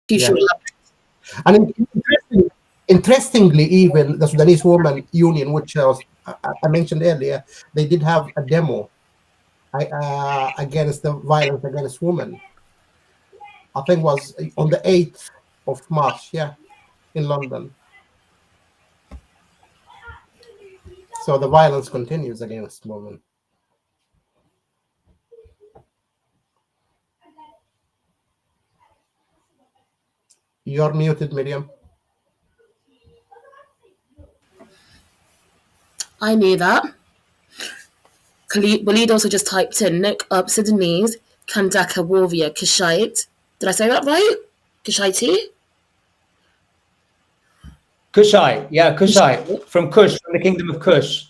Yeah. institutional level. And interestingly, even the Sudanese Women Union, which I mentioned earlier, they did have a demo against the violence against women. I think was on the 8th of March, yeah, in London. So the violence continues against women. You're muted, Miriam. I knew that. Waleed also just typed in Sudanese, Kandaka warrior, Kushite. Did I say that right? Kushite? Kushite, yeah, Kushite, from Kush, from the kingdom of Kush.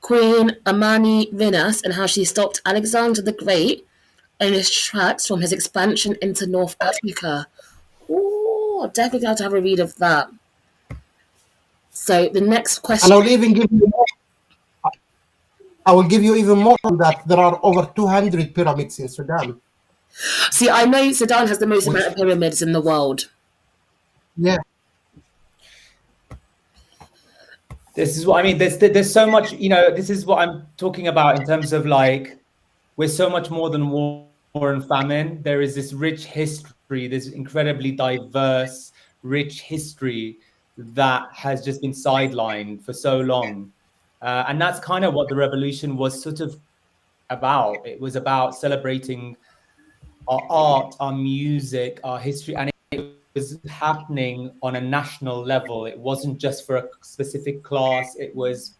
Queen Amani Rinas and how she stopped Alexander the Great in his tracks from his expansion into North Africa. Ooh, definitely got to have a read of that. So the next question. And I'll even give you more. I will give you even more than that. There are over 200 pyramids in Sudan. See, I know Sudan has the most amount of pyramids in the world. Yeah. This is what I mean. There's so much, this is what I'm talking about in terms of like, we're so much more than war and famine. There is this rich history, this incredibly diverse, rich history that has just been sidelined for so long. And that's kind of what the revolution was sort of about. It was about celebrating our art, our music, our history, and it was happening on a national level. It wasn't just for a specific class. It was.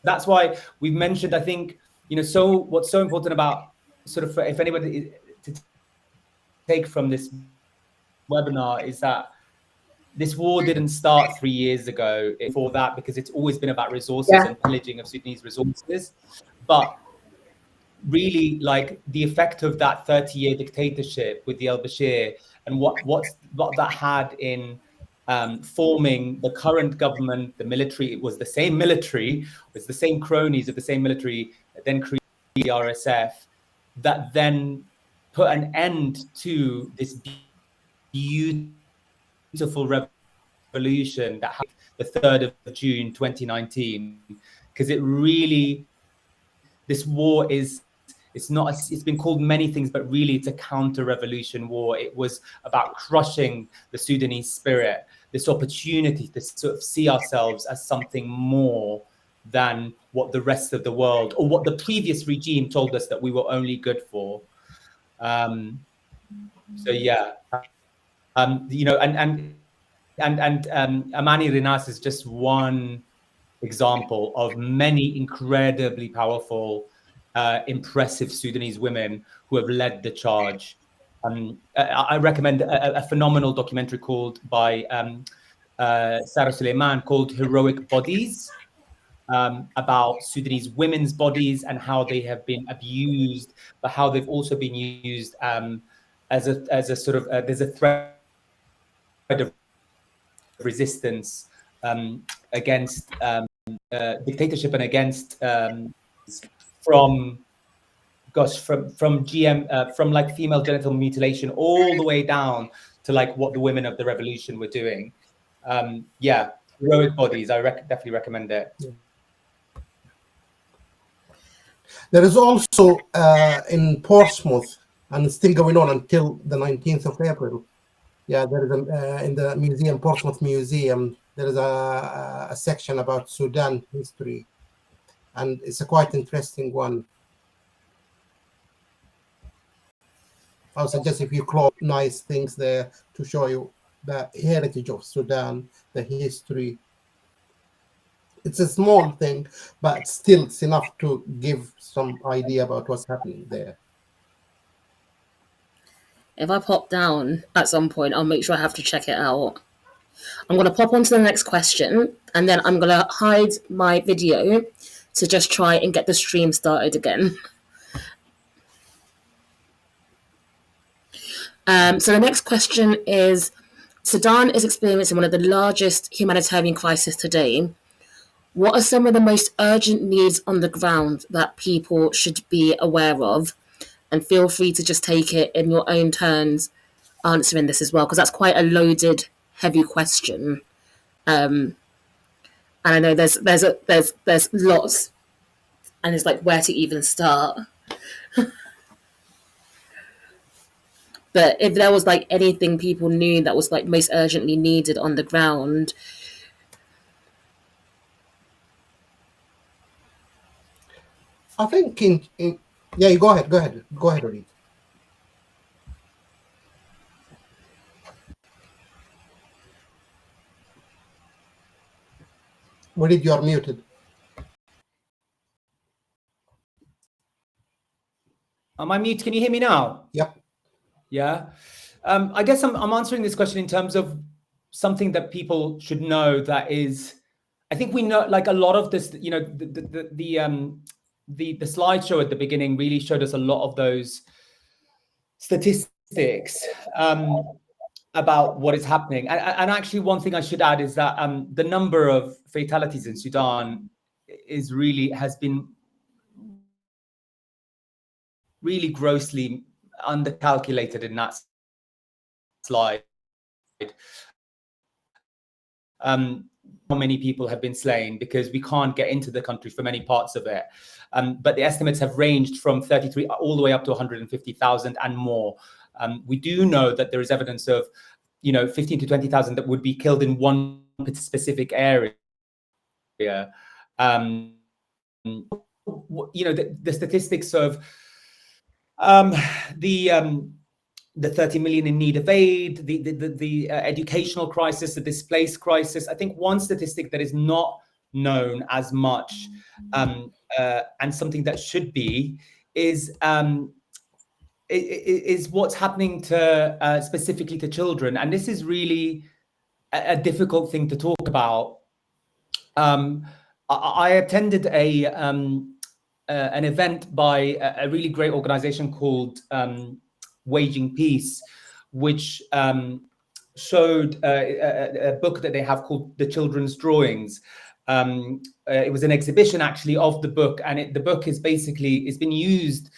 That's why we've mentioned, I think, so what's so important about sort of, if anybody to take from this webinar is that this war didn't start 3 years ago before that, because it's always been about resources and pillaging of Sudanese resources. But really, like, the effect of that 30-year dictatorship with the al-Bashir and what that had in forming the current government, the military, it was the same military, it was the same cronies of the same military that then created the RSF, that then put an end to this beautiful revolution that happened the 3rd of June 2019, because it really, this war is, it's been called many things, but really it's a counter-revolution war. It was about crushing the Sudanese spirit, this opportunity to sort of see ourselves as something more than what the rest of the world or what the previous regime told us that we were only good for. So yeah, and Amani Rinas is just one example of many incredibly powerful, impressive Sudanese women who have led the charge. I recommend a phenomenal documentary by Sarah Suleiman called Heroic Bodies, about Sudanese women's bodies and how they have been abused, but how they've also been used as a sort of, there's a thread of resistance against dictatorship and against from like female genital mutilation all the way down to like what the women of the revolution were doing. Yeah, Heroic Bodies, I definitely recommend it. There is also in Portsmouth, and it's still going on until the 19th of April. Yeah, there is in the museum, Portsmouth Museum, there is a section about Sudan history, and it's a quite interesting one. I would suggest if you close nice things there to show you the heritage of Sudan, the history. It's a small thing, but still it's enough to give some idea about what's happening there. If I pop down at some point, I'll make sure I have to check it out. I'm going to pop on to the next question, and then I'm going to hide my video to just try and get the stream started again. So the next question is, Sudan is experiencing one of the largest humanitarian crises today. What are some of the most urgent needs on the ground that people should be aware of? And feel free to just take it in your own turns answering this as well, because that's quite a loaded, heavy question. And I know there's lots, and it's like where to even start. But if there was like anything people knew that was like most urgently needed on the ground. I think yeah, you go ahead, Waleed. Waleed, you are muted. Am I mute? Can you hear me now? Yep. Yeah. I guess I'm answering this question in terms of something that people should know. That is, I think we know, like a lot of this, you know, the slideshow at the beginning really showed us a lot of those statistics about what is happening. And actually, one thing I should add is that the number of fatalities in Sudan has been really grossly undercalculated in that slide. How many people have been slain, because we can't get into the country for many parts of it. But the estimates have ranged from 33 all the way up to 150,000 and more. We do know that there is evidence of, 15 to 20,000 that would be killed in one specific area. The statistics of the 30 million in need of aid, the educational crisis, the displaced crisis. I think one statistic that is not known as much and something that should be is what's happening to specifically to children. And this is really a difficult thing to talk about. I attended an event by a really great organization called Waging Peace, which showed a book that they have called The Children's Drawings. It was an exhibition actually of the book, and the book is basically, it's been used,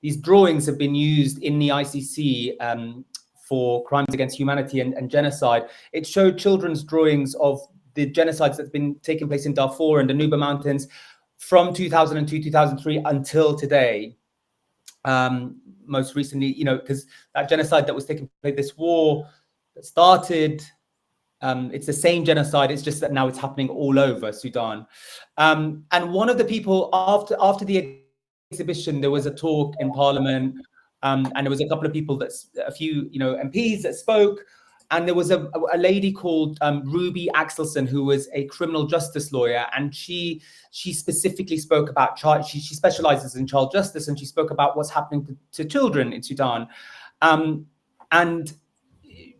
these drawings have been used in the ICC for crimes against humanity and genocide. It showed children's drawings of the genocides that's been taking place in Darfur and the Nuba Mountains from 2002, 2003 until today. Most recently, because that genocide that was taking place, this war that started, it's the same genocide. It's just that now it's happening all over Sudan. And one of the people after the exhibition, there was a talk in Parliament, and there was a couple of people a few MPs that spoke. And there was a lady called Ruby Axelson, who was a criminal justice lawyer, and she specifically spoke about she specializes in child justice, and she spoke about what's happening to children in Sudan. And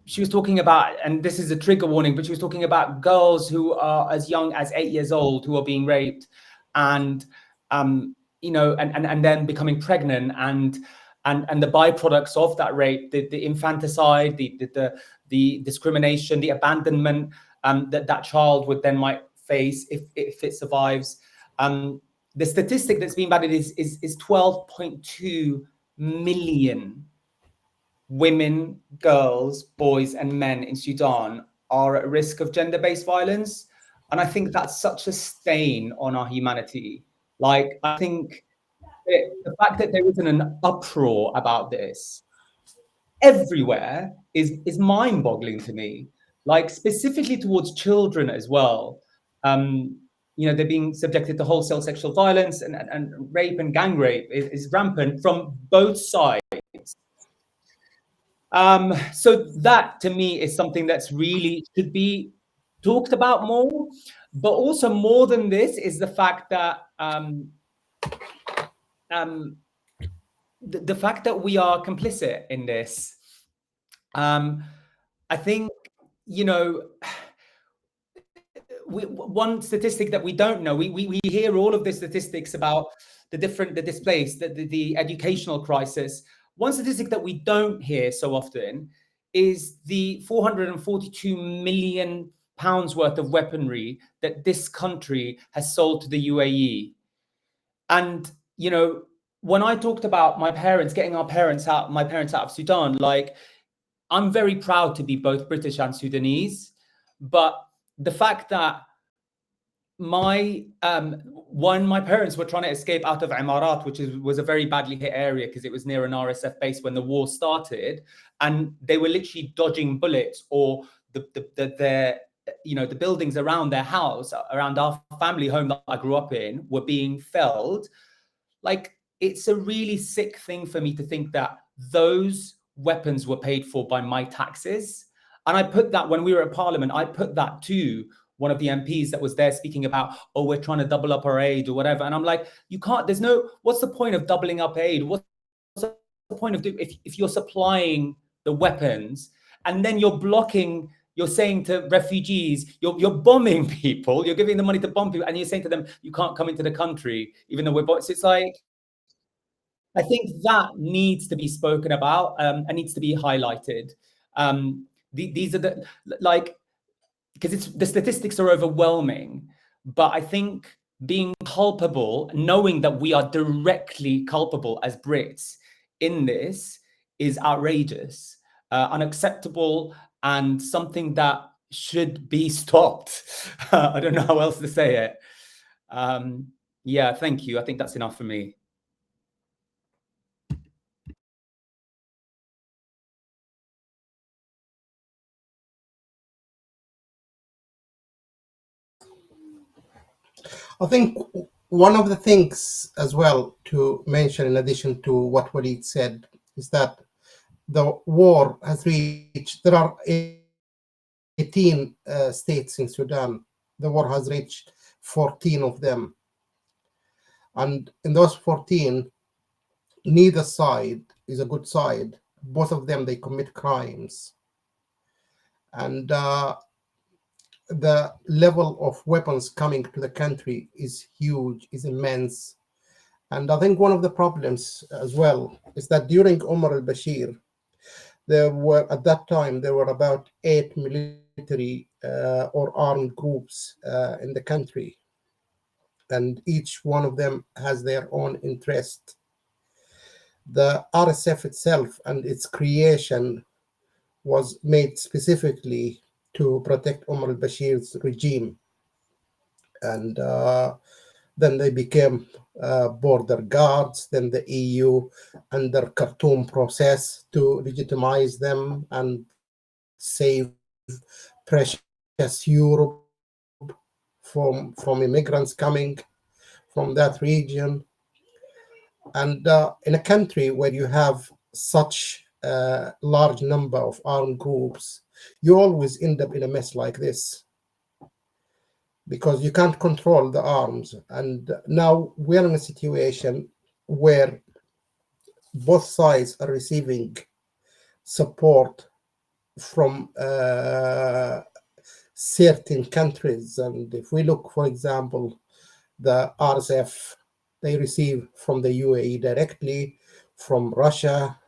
she was talking about, and this is a trigger warning, but she was talking about girls who are as young as 8 years old who are being raped, and and then becoming pregnant, and the byproducts of that rape, the infanticide, the discrimination, the abandonment that child would then might face if it survives. The statistic that's being batted is 12.2 million women, girls, boys, and men in Sudan are at risk of gender-based violence. And I think that's such a stain on our humanity. Like, I think the fact that there isn't an uproar about this everywhere is mind-boggling to me. Like, specifically towards children as well. They're being subjected to wholesale sexual violence, and rape and gang rape is rampant from both sides. So that to me is something that's really should be talked about more. But also more than this is the fact that the fact that we are complicit in this. I think, one statistic that we don't know, we hear all of the statistics about the displaced, the educational crisis. One statistic that we don't hear so often is the 442 million pounds worth of weaponry that this country has sold to the UAE. And, when I talked about my parents getting my parents out of Sudan, like, I'm very proud to be both British and Sudanese, but the fact that my parents were trying to escape out of Imarat, which was a very badly hit area because it was near an RSF base when the war started, and they were literally dodging bullets, or the buildings around their house, around our family home that I grew up in, were being felled. Like, it's a really sick thing for me to think that those weapons were paid for by my taxes. And I put that, when we were at Parliament, I put that to one of the MPs that was there speaking about, oh, we're trying to double up our aid or whatever. And I'm like, you can't, what's the point of doubling up aid? What's the point of if you're supplying the weapons and then you're saying to refugees, you're bombing people, you're giving them money to bomb people, and you're saying to them, you can't come into the country, even though we're bombing. So it's like, I think that needs to be spoken about and needs to be highlighted. These are because the statistics are overwhelming, but I think being culpable, knowing that we are directly culpable as Brits in this, is outrageous, unacceptable, and something that should be stopped. I don't know how else to say it. Yeah, thank you. I think that's enough for me. I think one of the things as well to mention, in addition to what Waleed said, is that the war has reached, there are 18 states in Sudan. The war has reached 14 of them. And in those 14, neither side is a good side. Both of them, they commit crimes. And the level of weapons coming to the country is huge, is immense. And I think one of the problems as well is that during Omar al-Bashir, at that time, there were about 8 military or armed groups in the country. And each one of them has their own interest. The RSF itself and its creation was made specifically to protect Omar al-Bashir's regime. And then they became border guards, then the EU under Khartoum process to legitimize them and save precious Europe from immigrants coming from that region. And in a country where you have such a large number of armed groups, you always end up in a mess like this because you can't control the arms. And now we're in a situation where both sides are receiving support from certain countries. And if we look, for example, the RSF, they receive from the UAE directly, from Russia,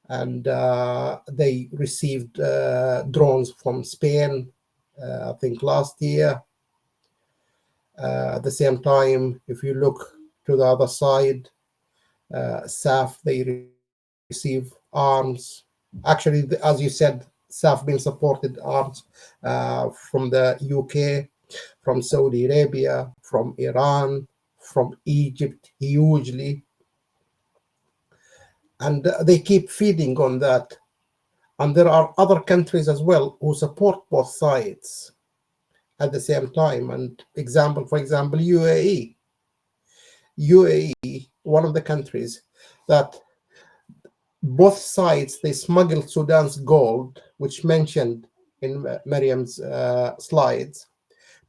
and they received drones from Spain, I think last year. At the same time, if you look to the other side, SAF, they receive arms. Actually, as you said, SAF being supported arms from the UK, from Saudi Arabia, from Iran, from Egypt, hugely. And they keep feeding on that. And there are other countries as well who support both sides at the same time. And for example, UAE. UAE, one of the countries that both sides, they smuggled Sudan's gold, which mentioned in Miriam's slides,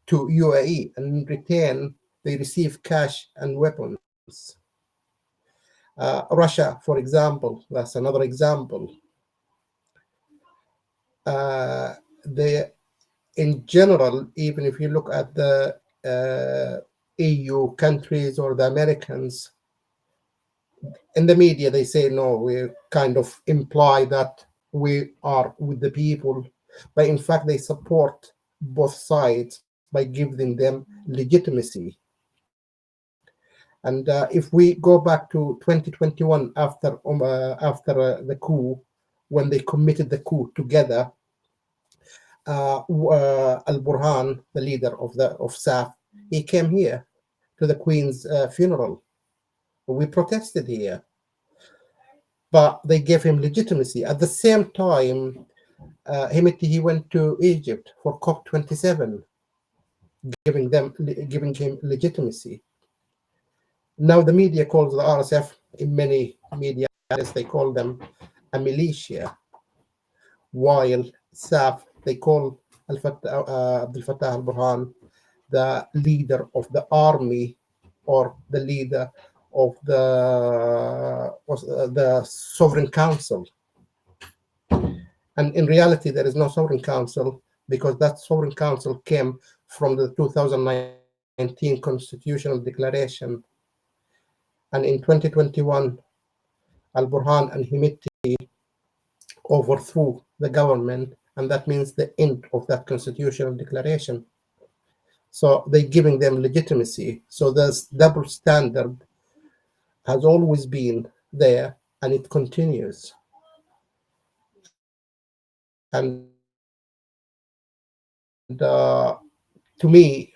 to UAE, and in return, they receive cash and weapons. Russia, for example, that's another example. In general, even if you look at the EU countries or the Americans, in the media, they say, no, we kind of imply that we are with the people, but in fact, they support both sides by giving them legitimacy. And if we go back to 2021, after the coup, when they committed the coup together, Al-Burhan, the leader of SAF, he came here to the Queen's funeral. We protested here, but they gave him legitimacy. At the same time, Hemeti, he went to Egypt for COP27, giving him legitimacy. Now the media calls the RSF, in many media, as they call them, a militia, while SAF, they call Abdel Fattah al-Burhan the leader of the army, or the leader of the Sovereign Council. And in reality, there is no Sovereign Council, because that Sovereign Council came from the 2019 Constitutional Declaration. And in 2021, Al-Burhan and Hemeti overthrew the government, and that means the end of that Constitutional Declaration. So they're giving them legitimacy. So this double standard has always been there, and it continues. And to me,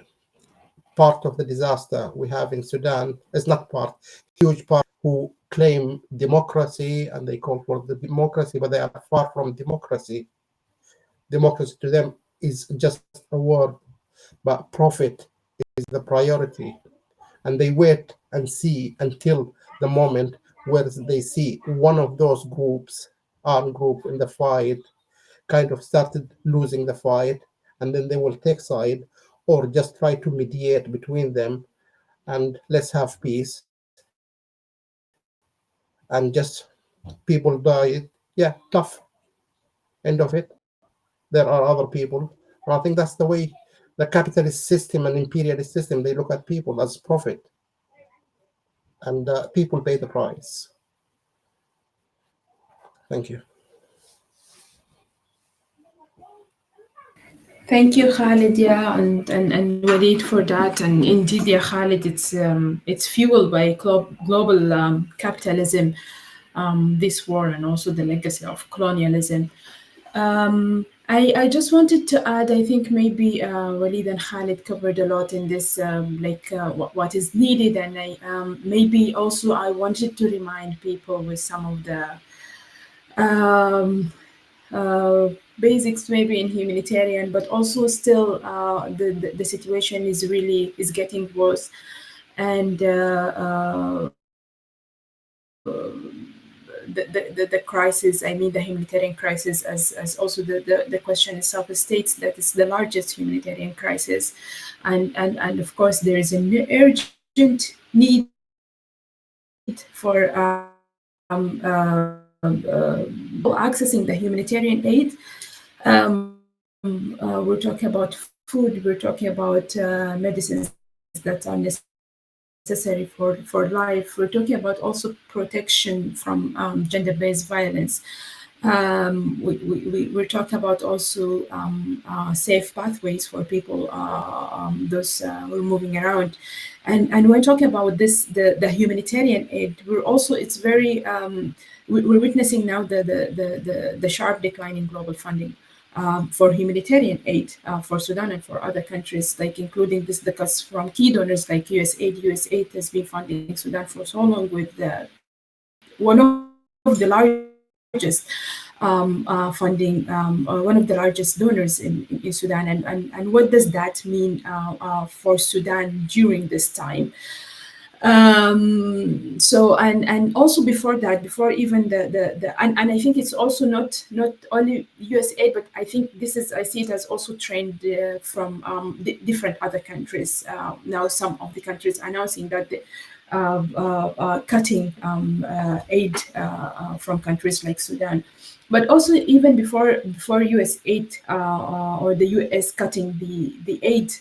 part of the disaster we have in Sudan is not huge part, who claim democracy and they call for the democracy, but they are far from democracy. Democracy to them is just a word, but profit is the priority. And they wait and see until the moment where they see one of those groups, armed group in the fight, kind of started losing the fight, and then they will take side or just try to mediate between them, and let's have peace, and just people die. Yeah, tough. End of it. There are other people. But I think that's the way the capitalist system and imperialist system, they look at people as profit, and people pay the price. Thank you. Thank you, Khalid, yeah, and Waleed for that. And indeed, yeah, Khalid, it's fueled by global capitalism, this war, and also the legacy of colonialism. I just wanted to add, I think maybe Waleed and Khalid covered a lot in this, what is needed, and maybe also I wanted to remind people with some of the um, basics maybe in humanitarian, but also still the situation is getting worse, and the crisis, I mean the humanitarian crisis, as also the question itself states, that it's the largest humanitarian crisis, and of course there is an urgent need for accessing the humanitarian aid. We're talking about food, we're talking about medicines that are necessary for life. We're talking about also protection from gender-based violence. We're talking about also safe pathways for people, those who are moving around. And when talking about this, the humanitarian aid, it's very, we're witnessing now the sharp decline in global funding for humanitarian aid for Sudan and for other countries, like including the cuts from key donors like USAID. USAID has been funding Sudan for so long with one of the largest funding, one of the largest donors in Sudan. And what does that mean for Sudan during this time? So and also before that, before even and I think it's also not only USAID, but I think I see it as also trained from different other countries. Now some of the countries are announcing that they cutting aid from countries like Sudan. But also even before USAID or the US cutting the aid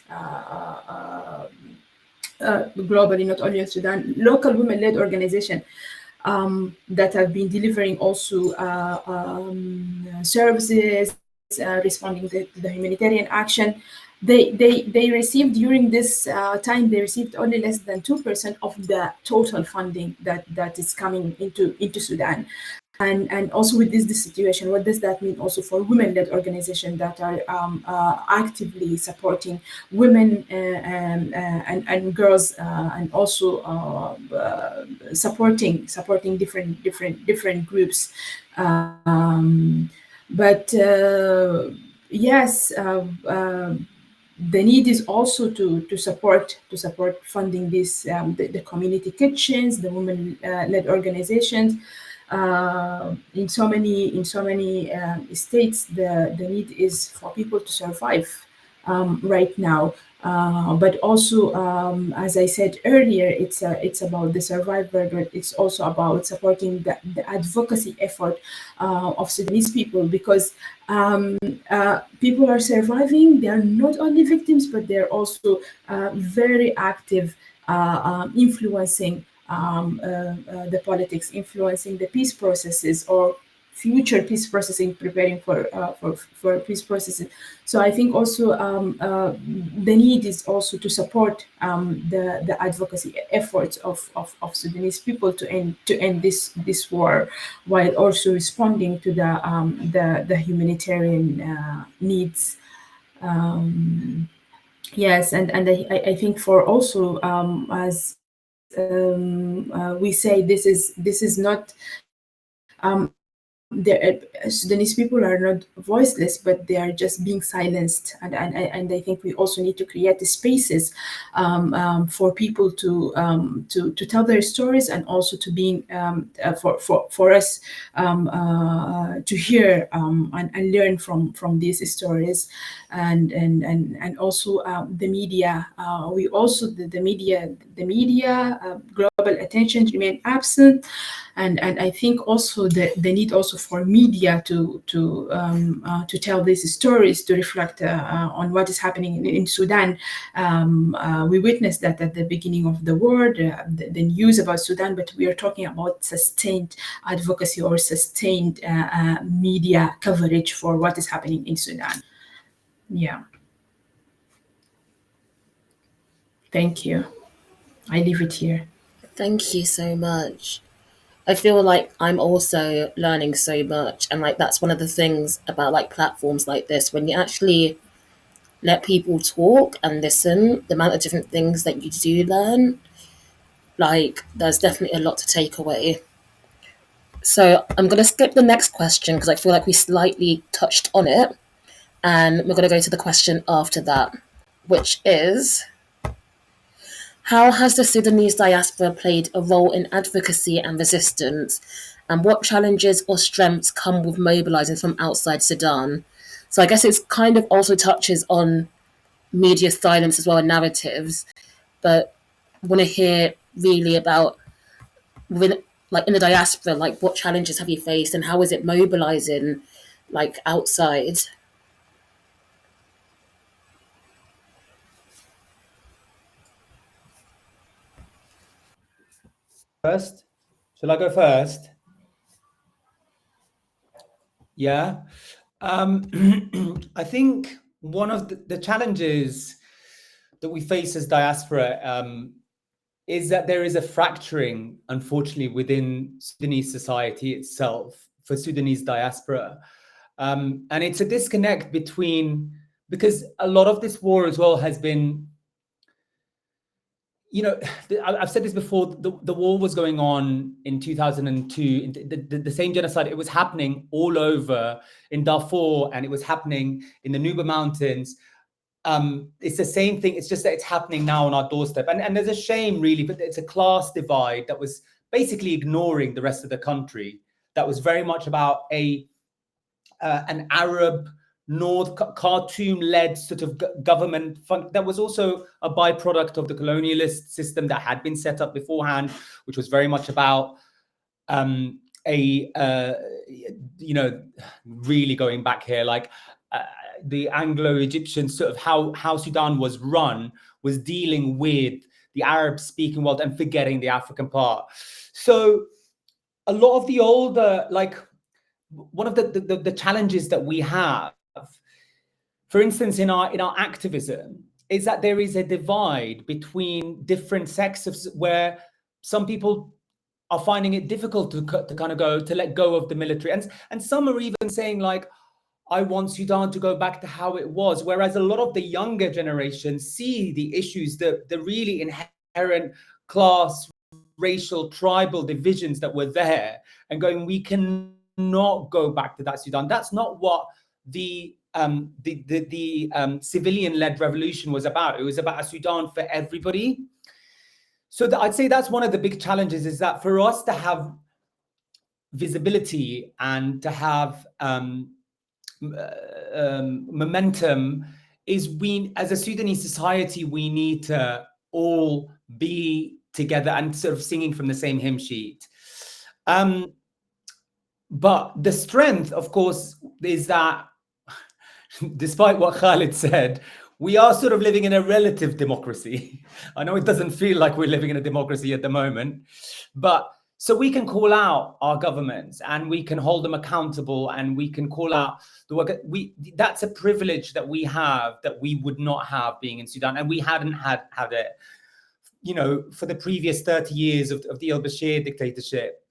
globally, not only in Sudan, local women-led organizations that have been delivering also services, responding to the humanitarian action. they received during this time, they received only less than 2% of the total funding that is coming into Sudan. And also with this situation, what does that mean also for women-led organizations that are actively supporting women and girls, and also supporting different groups. But yes, the need is also to support funding this the community kitchens, the women-led organizations. In so many states, the need is for people to survive right now. But also, as I said earlier, it's about the survivor, but it's also about supporting the advocacy effort of Sudanese people, because people are surviving. They are not only victims, but they're also very active, influencing the politics, influencing the peace processes or future peace processing, preparing for peace processes. So I think also the need is also to support the advocacy efforts of Sudanese people to end this war, while also responding to the humanitarian needs. Yes, and I think for also as we say, this is not Sudanese people are not voiceless, but they are just being silenced, and I think we also need to create the spaces for people to tell their stories, and also to being for us to hear and learn from these stories, and also the media. We also the media global attention remain absent, and I think also the need also for media to tell these stories, to reflect on what is happening in Sudan. We witnessed that at the beginning of the war, the news about Sudan, but we are talking about sustained advocacy or sustained media coverage for what is happening in Sudan. Yeah. Thank you. I leave it here. Thank you so much. I feel like I'm also learning so much, and like that's one of the things about like platforms like this, when you actually let people talk and listen, the amount of different things that you do learn, like there's definitely a lot to take away. So I'm going to skip the next question because I feel like we slightly touched on it, and we're going to go to the question after that, which is: how has the Sudanese diaspora played a role in advocacy and resistance, and what challenges or strengths come with mobilizing from outside Sudan? So I guess it's kind of also touches on media silence as well, and narratives, but I want to hear really about within, like in the diaspora, like what challenges have you faced and how is it mobilizing like outside? First, shall I go first? Yeah. I think one of the challenges that we face as diaspora is that there is a fracturing, unfortunately, within Sudanese society itself for Sudanese diaspora. And it's a disconnect between, because a lot of this war as well has been, you know, I've said this before, the war was going on in 2002, the same genocide, it was happening all over in Darfur, and it was happening in the Nuba Mountains. It's the same thing, it's just that it's happening now on our doorstep. And there's a shame, really, but it's a class divide that was basically ignoring the rest of the country, that was very much about an Arab North Khartoum-led sort of government fund that was also a byproduct of the colonialist system that had been set up beforehand, which was very much about you know, really going back here, like the Anglo-Egyptian sort of how Sudan was run was dealing with the Arab-speaking world and forgetting the African part. So a lot of the older, like one of the challenges that we have for instance, in our activism, is that there is a divide between different sects where some people are finding it difficult to kind of let go of the military, and some are even saying like, I want Sudan to go back to how it was, whereas a lot of the younger generation see the issues, the really inherent class, racial, tribal divisions that were there, and going, we cannot go back to that Sudan. That's not what the civilian-led revolution was about. It was about a Sudan for everybody. So I'd say that's one of the big challenges, is that for us to have visibility and to have momentum, is we, as a Sudanese society, we need to all be together and sort of singing from the same hymn sheet. But the strength, of course, is that despite what Khalid said, we are sort of living in a relative democracy. I know it doesn't feel like we're living in a democracy at the moment, but so we can call out our governments and we can hold them accountable, and we can call out the work. That's a privilege that we have that we would not have being in Sudan, and we hadn't had it, you know, for the previous 30 years of the al-Bashir dictatorship.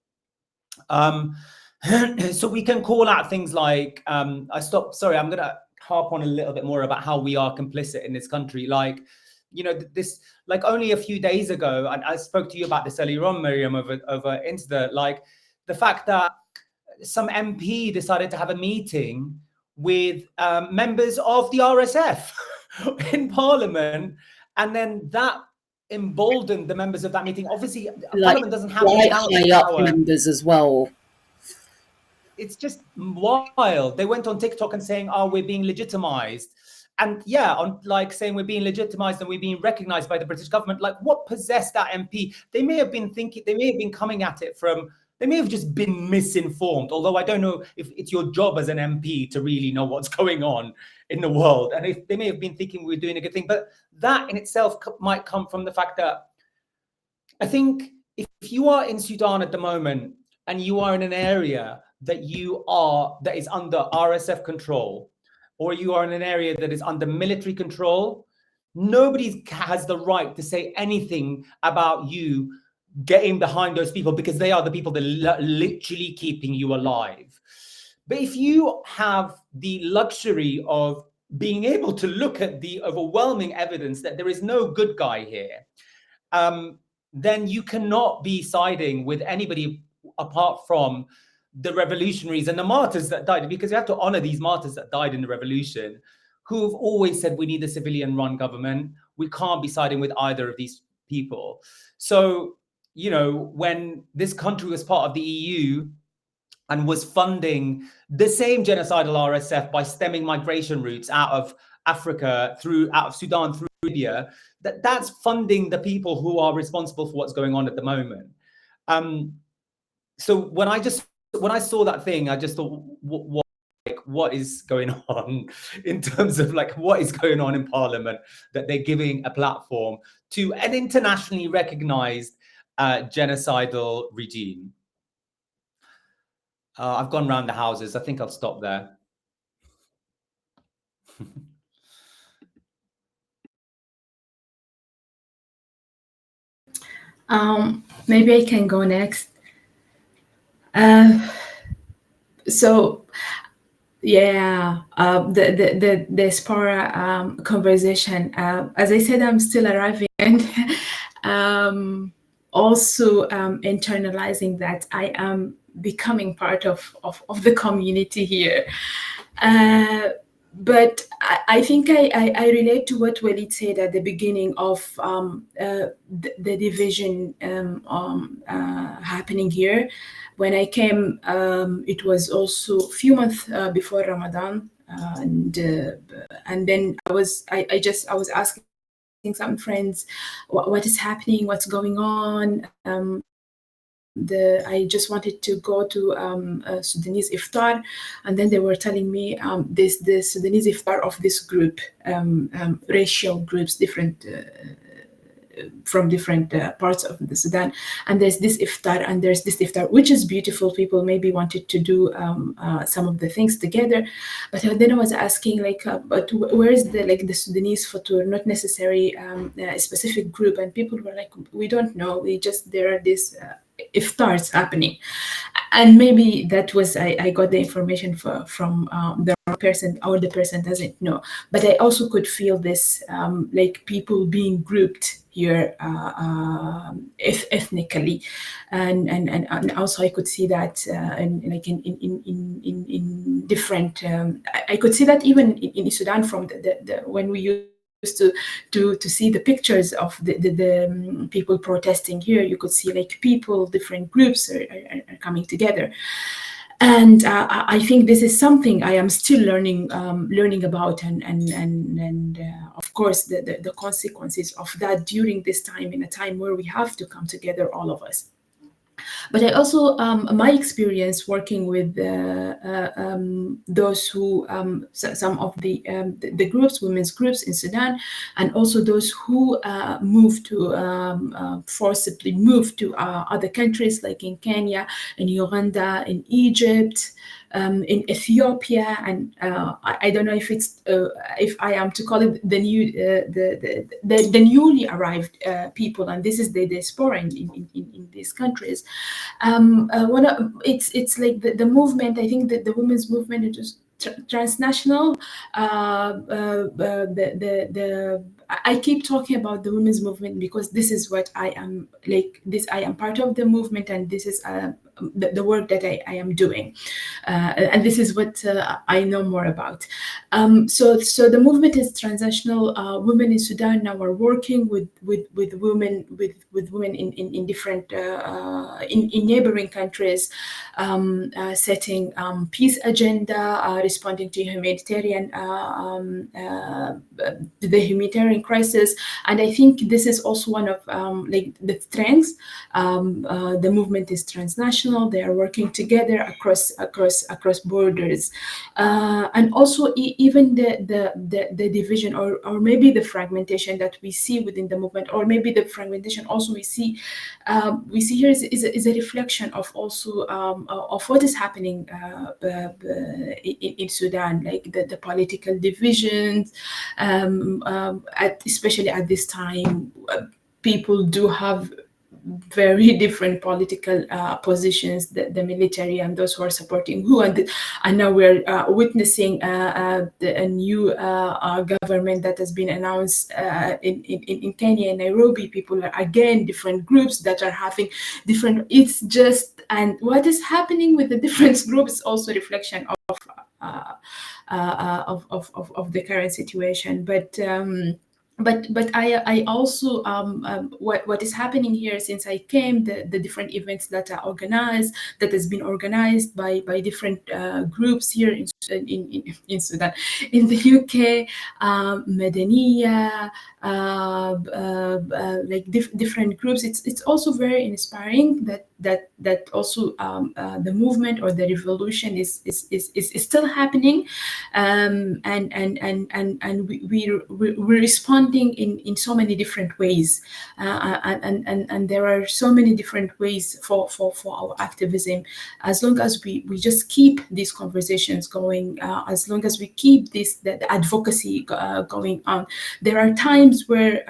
So we can call out things like, I'm going to harp on a little bit more about how we are complicit in this country. Like, you know, this, like only a few days ago, and I spoke to you about this earlier on, Miriam, over Insta, like the fact that some MP decided to have a meeting with members of the RSF in Parliament, and then that emboldened the members of that meeting. Obviously, like, Parliament doesn't have right power. high up members as well. It's just wild. They went on TikTok and saying, "Oh, we're being legitimized," and yeah, on like saying we're being legitimized and we're being recognized by the British government. Like, what possessed that MP? They may have been thinking, they may have been coming at it from, they may have just been misinformed. Although I don't know if it's your job as an MP to really know what's going on in the world, and if they may have been thinking we're doing a good thing. But that in itself might come from the fact that I think if you are in Sudan at the moment and you are in an area that is under RSF control, or you are in an area that is under military control, nobody has the right to say anything about you getting behind those people, because they are the people that are literally keeping you alive. But if you have the luxury of being able to look at the overwhelming evidence that there is no good guy here, then you cannot be siding with anybody apart from the revolutionaries and the martyrs that died, because you have to honor these martyrs that died in the revolution, who have always said we need a civilian-run government. We can't be siding with either of these people. So, you know, when this country was part of the EU and was funding the same genocidal RSF by stemming migration routes out of Africa, out of Sudan through Libya, that's funding the people who are responsible for what's going on at the moment. So when I saw that thing, I just thought, what is going on in terms of like what is going on in Parliament, that they're giving a platform to an internationally recognized genocidal regime. I've gone round the houses. I think I'll stop there. Maybe I can go next. So yeah, the diaspora conversation. As I said, I'm still arriving, and also internalizing that I am becoming part of the community here. But I think I relate to what Waleed said at the beginning of the division happening here. When I came, it was also a few months before Ramadan, and then I was asking some friends what is happening, what's going on. I just wanted to go to a Sudanese iftar, and then they were telling me the Sudanese iftar of this group, racial groups, different from different parts of the Sudan, and there's this iftar and there's this iftar, which is beautiful. People maybe wanted to do some of the things together, but then I was asking but where is the Sudanese futur, not necessarily a specific group, and people were like, we don't know, there are these iftars happening. And maybe that was I got the information from the person, or the person doesn't know, but I also could feel this people being grouped here ethnically, and also I could see that in different I could see that even in Sudan from the when we used to see the pictures of the people protesting here. You could see people, different groups are coming together. And I think this is something I am still learning about, and of course the consequences of that during this time, in a time where we have to come together, all of us. But I also, my experience working with those who, some of the groups, women's groups in Sudan, and also those who moved to, forcibly moved to other countries, like in Kenya, in Uganda, in Egypt, in Ethiopia, and I don't know if it's if I am to call it the newly arrived people, and this is the diaspora in these countries. It's like the movement. I think that the women's movement is just transnational. I keep talking about the women's movement because this is what I am I am part of the movement, and this is the work that I am doing, and this is what I know more about. So the movement is transnational. Women in Sudan now are working with women in different in neighboring countries, setting peace agenda, responding to humanitarian the humanitarian crisis. And I think this is also one of the strengths. The movement is transnational. They are working together across borders, and also even the division or maybe the fragmentation that we see within the movement, or maybe the fragmentation also we see here is a reflection of also of what is happening in Sudan, like the political divisions, especially at this time. People do have very different political positions, the military and those who are supporting who, and now we're witnessing a new government that has been announced in Kenya, in Nairobi. People are again different groups that are having different. It's just, and what is happening with the different groups is also a reflection of the current situation, but I also what is happening here since I came, the different events that are organized, that has been organized by different groups here in Sudan, in the UK, Madaniya, different groups. It's also very inspiring that also the movement or the revolution is still happening, and we're responding in so many different ways, and there are so many different ways for our activism. As long as we just keep these conversations going, as long as we keep the advocacy going on. There are times where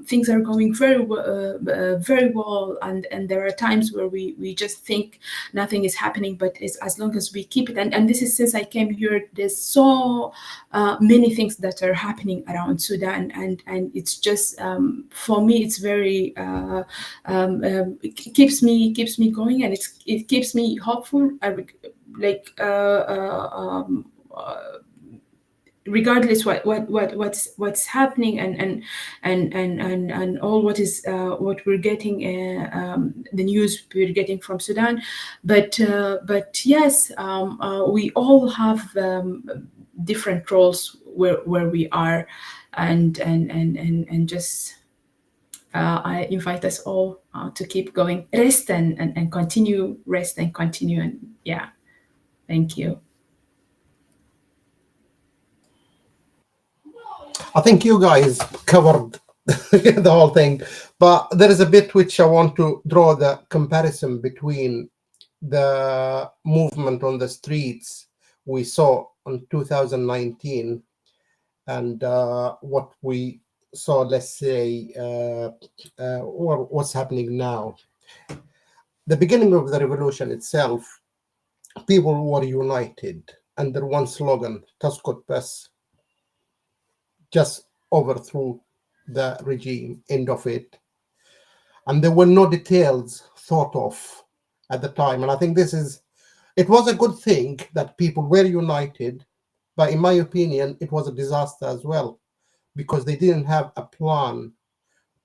things are going very well, and there are times where we just think nothing is happening, but as long as we keep it, and this is since I came here, there's so many things that are happening around Sudan, and it's just for me it's very it keeps me going, and it keeps me hopeful. Regardless what's happening and all what we're getting, the news we're getting from Sudan, but yes, we all have different roles where we are, and just I invite us all to keep going, rest and continue, rest and continue, and yeah, thank you. I think you guys covered the whole thing, But there is a bit which I want to draw the comparison between the movement on the streets we saw in 2019 and what we saw, let's say, or what's happening now. The beginning of the revolution itself, people were united under one slogan, Taskut Bas, just overthrew the regime, end of it. And there were no details thought of at the time. And I think it was a good thing that people were united, but in my opinion, it was a disaster as well, because they didn't have a plan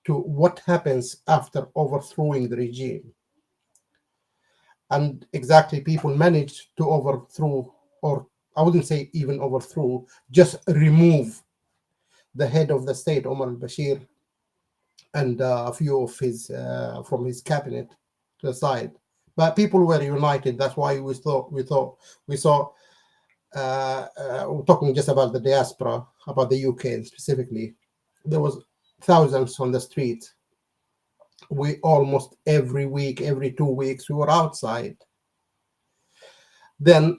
to what happens after overthrowing the regime. And exactly, people managed to overthrow, or I wouldn't say even overthrow, just remove the head of the state, Omar al-Bashir, and a few of his from his cabinet to the side. But people were united. That's why we saw we're talking just about the diaspora, about the UK specifically. There was thousands on the street. We almost every week, every 2 weeks, we were outside. Then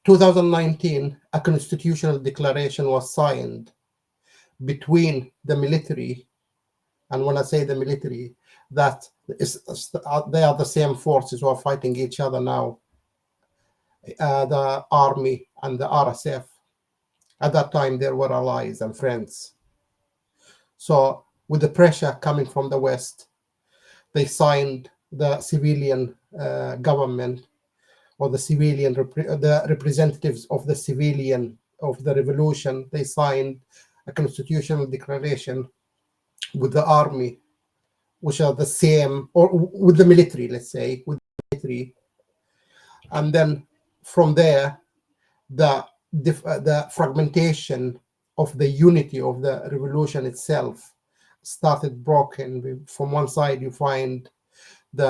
2019, a constitutional declaration was signed between the military, and when I say the military, that they are the same forces who are fighting each other now, the army and the RSF. At that time, there were allies and friends. So with the pressure coming from the West, they signed the civilian government, or the representatives of the civilian of the revolution. They signed a constitutional declaration with the army, which are the same, or with the military, let's say, with the military. And then from there, the fragmentation of the unity of the revolution itself started broken. From one side, you find the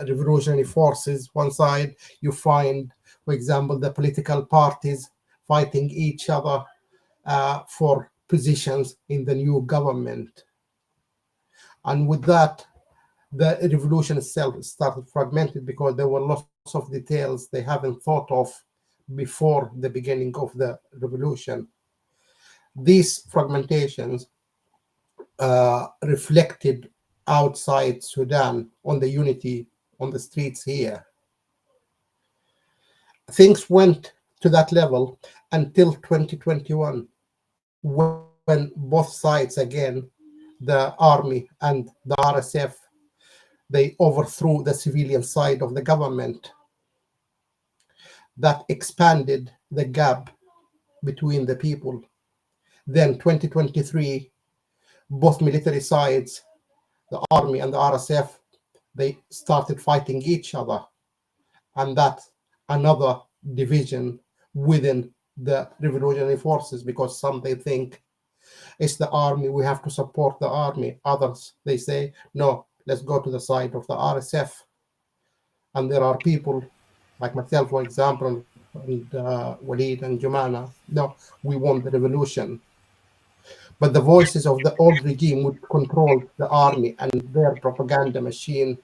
revolutionary forces. One side, you find, for example, the political parties fighting each other for positions in the new government. And with that, the revolution itself started fragmented because there were lots of details they haven't thought of before the beginning of the revolution. These fragmentations reflected outside Sudan on the unity on the streets here. Things went to that level until 2021, when both sides again, the army and the RSF, they overthrew the civilian side of the government. That expanded the gap between the people. Then 2023, both military sides, the army and the RSF, they started fighting each other. And that's another division within the revolutionary forces, because some they think it's the army, we have to support the army. Others, they say, no, let's go to the side of the RSF. And there are people like myself, for example, and Waleed and Jumana, no, we want the revolution. But the voices of the old regime would control the army and their propaganda machine.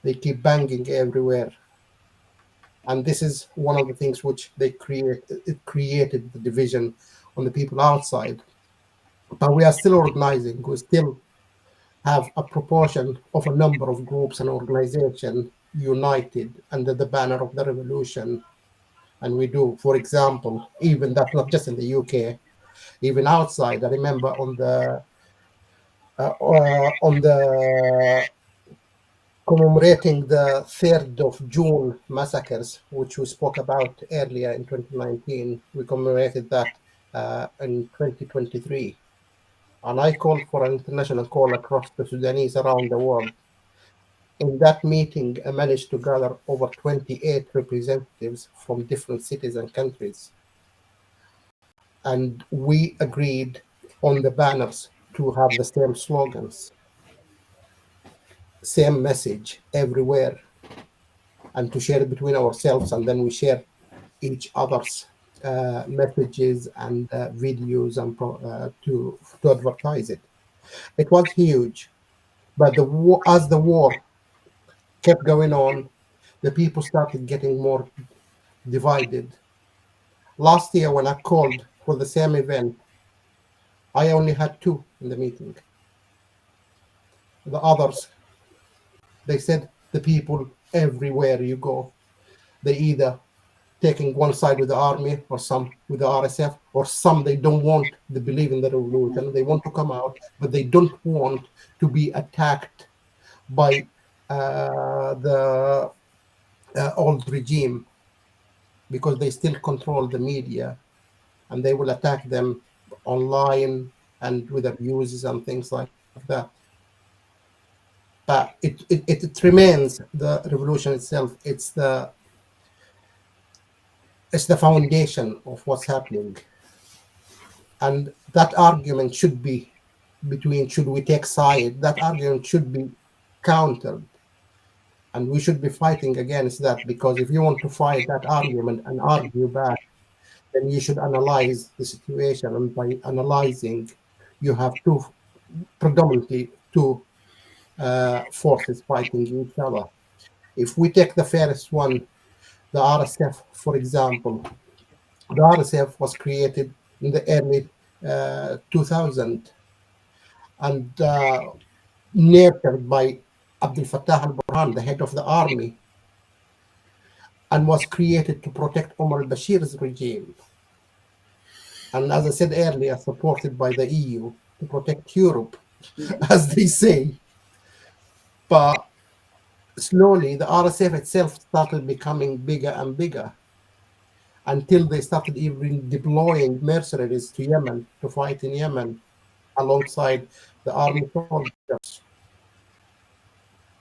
They keep banging everywhere. And this is one of the things which it created the division on the people outside. But we are still organizing. We still have a proportion of a number of groups and organizations united under the banner of the revolution. And we do, for example, even that's not just in the UK, even outside. I remember on the commemorating the 3rd of June massacres, which we spoke about earlier in 2019, we commemorated that in 2023. And I called for an international call across the Sudanese around the world. In that meeting, I managed to gather over 28 representatives from different cities and countries. And we agreed on the banners to have the same slogans, same message everywhere, and to share it between ourselves, and then we share each other's messages and videos and to advertise it. It was huge, but as the war kept going on, the people started getting more divided. Last year, when I called for the same event, I only had two in the meeting. The others, they said the people everywhere you go, they either taking one side with the army or some with the RSF, or some they don't want to believe in the revolution. They want to come out, but they don't want to be attacked by the old regime because they still control the media and they will attack them online and with abuses and things like that. But it remains the revolution itself. It's the foundation of what's happening. And that argument should be between should we take side, that argument should be countered. And we should be fighting against that, because if you want to fight that argument and argue back, then you should analyze the situation. And by analyzing, you have predominantly two forces fighting each other. If we take the fairest one, the RSF, for example, the RSF was created in the early 2000 and nurtured by Abdel Fattah al-Burhan, the head of the army, and was created to protect Omar al-Bashir's regime. And as I said earlier, supported by the EU to protect Europe, as they say. But slowly, the RSF itself started becoming bigger and bigger until they started even deploying mercenaries to Yemen to fight in Yemen alongside the army soldiers.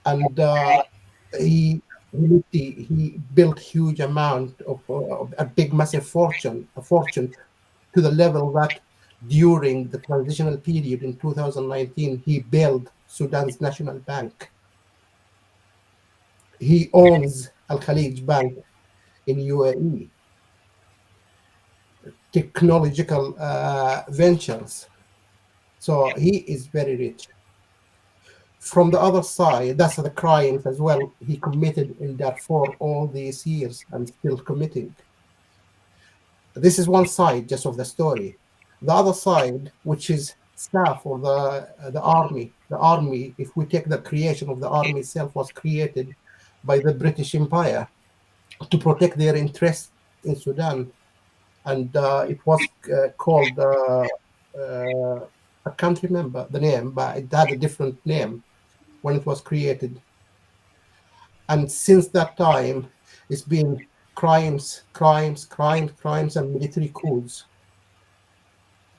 And he built huge amount of a big massive a fortune to the level that during the transitional period in 2019 he built Sudan's national bank. He owns Al Khalid Bank in UAE, technological ventures. So he is very rich. From the other side, that's the crimes as well he committed in Darfur all these years and still committing. This is one side just of the story. The other side, which is staff or the army. The army, if we take the creation of the army itself, was created by the British Empire to protect their interests in Sudan. And it was called, I can't remember the name, but it had a different name when it was created. And since that time, it's been crimes, and military coups.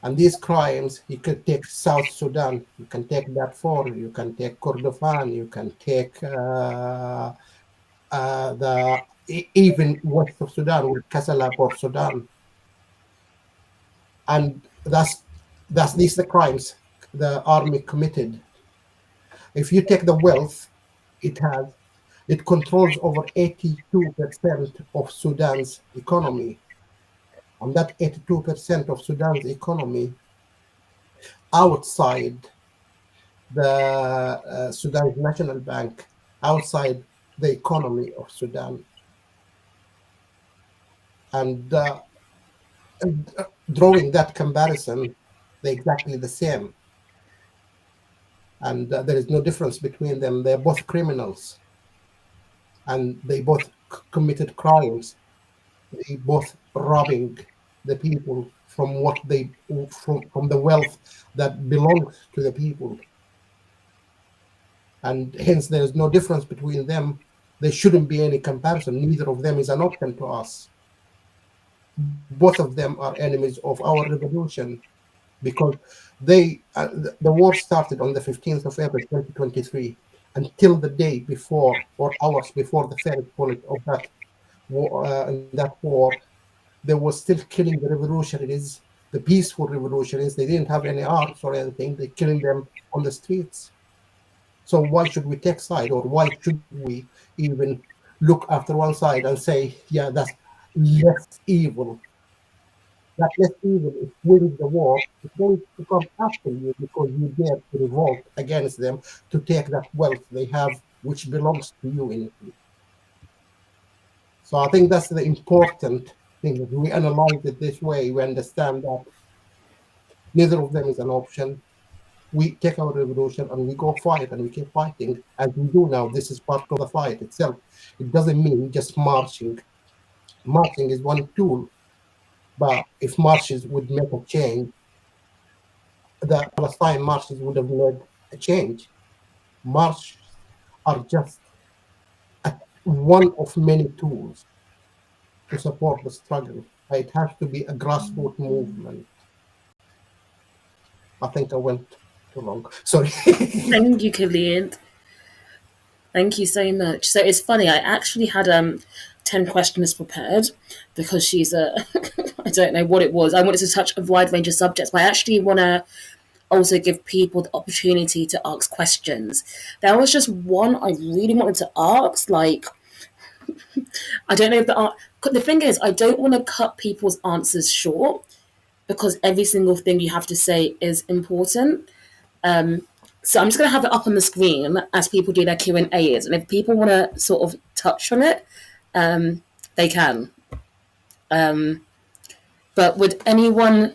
And these crimes, you could take South Sudan, you can take Darfur, you can take Kordofan, you can take even west of Sudan with Kasala, Port Sudan. And that's these the crimes the army committed. If you take the wealth it controls over 82% of Sudan's economy. And that 82% of Sudan's economy outside the Sudan's National Bank, outside the economy of Sudan. And drawing that comparison, they're exactly the same. And there is no difference between them. They're both criminals. And they both committed crimes. They both robbing the people from what from the wealth that belongs to the people. And hence there's no difference between them. There shouldn't be any comparison. Neither of them is an option to us. Both of them are enemies of our revolution, because the war started on the 15th of April 2023. Until the day before or hours before the first bullet of that war, they were still killing the revolutionaries, the peaceful revolutionaries. They didn't have any arms or anything. They're killing them on the streets. So why should we take side, or why should we even look after one side and say, yeah, that's less evil that less evil is winning the war is going to come after you because you dare to revolt against them to take that wealth they have, which belongs to you in Italy. So I think that's the important thing. That we analyze it this way, we understand that neither of them is an option. We take our revolution and we go fight and we keep fighting as we do now. This is part of the fight itself. It doesn't mean just marching. Marching is one tool, but if marches would make a change, the Palestine marches would have made a change. Marches are just one of many tools to support the struggle. It has to be a grassroots movement. I think I went too long. Sorry. Thank you, Khalid. Thank you so much. So it's funny, I actually had 10 questions prepared because she's a, I don't know what it was. I wanted to touch a wide range of subjects, but I actually want to also give people the opportunity to ask questions. There was just one I really wanted to ask, like, I don't know if the thing is, I don't want to cut people's answers short because every single thing you have to say is important. So I'm just going to have it up on the screen as people do their Q&As. And if people want to sort of touch on it, they can. But would anyone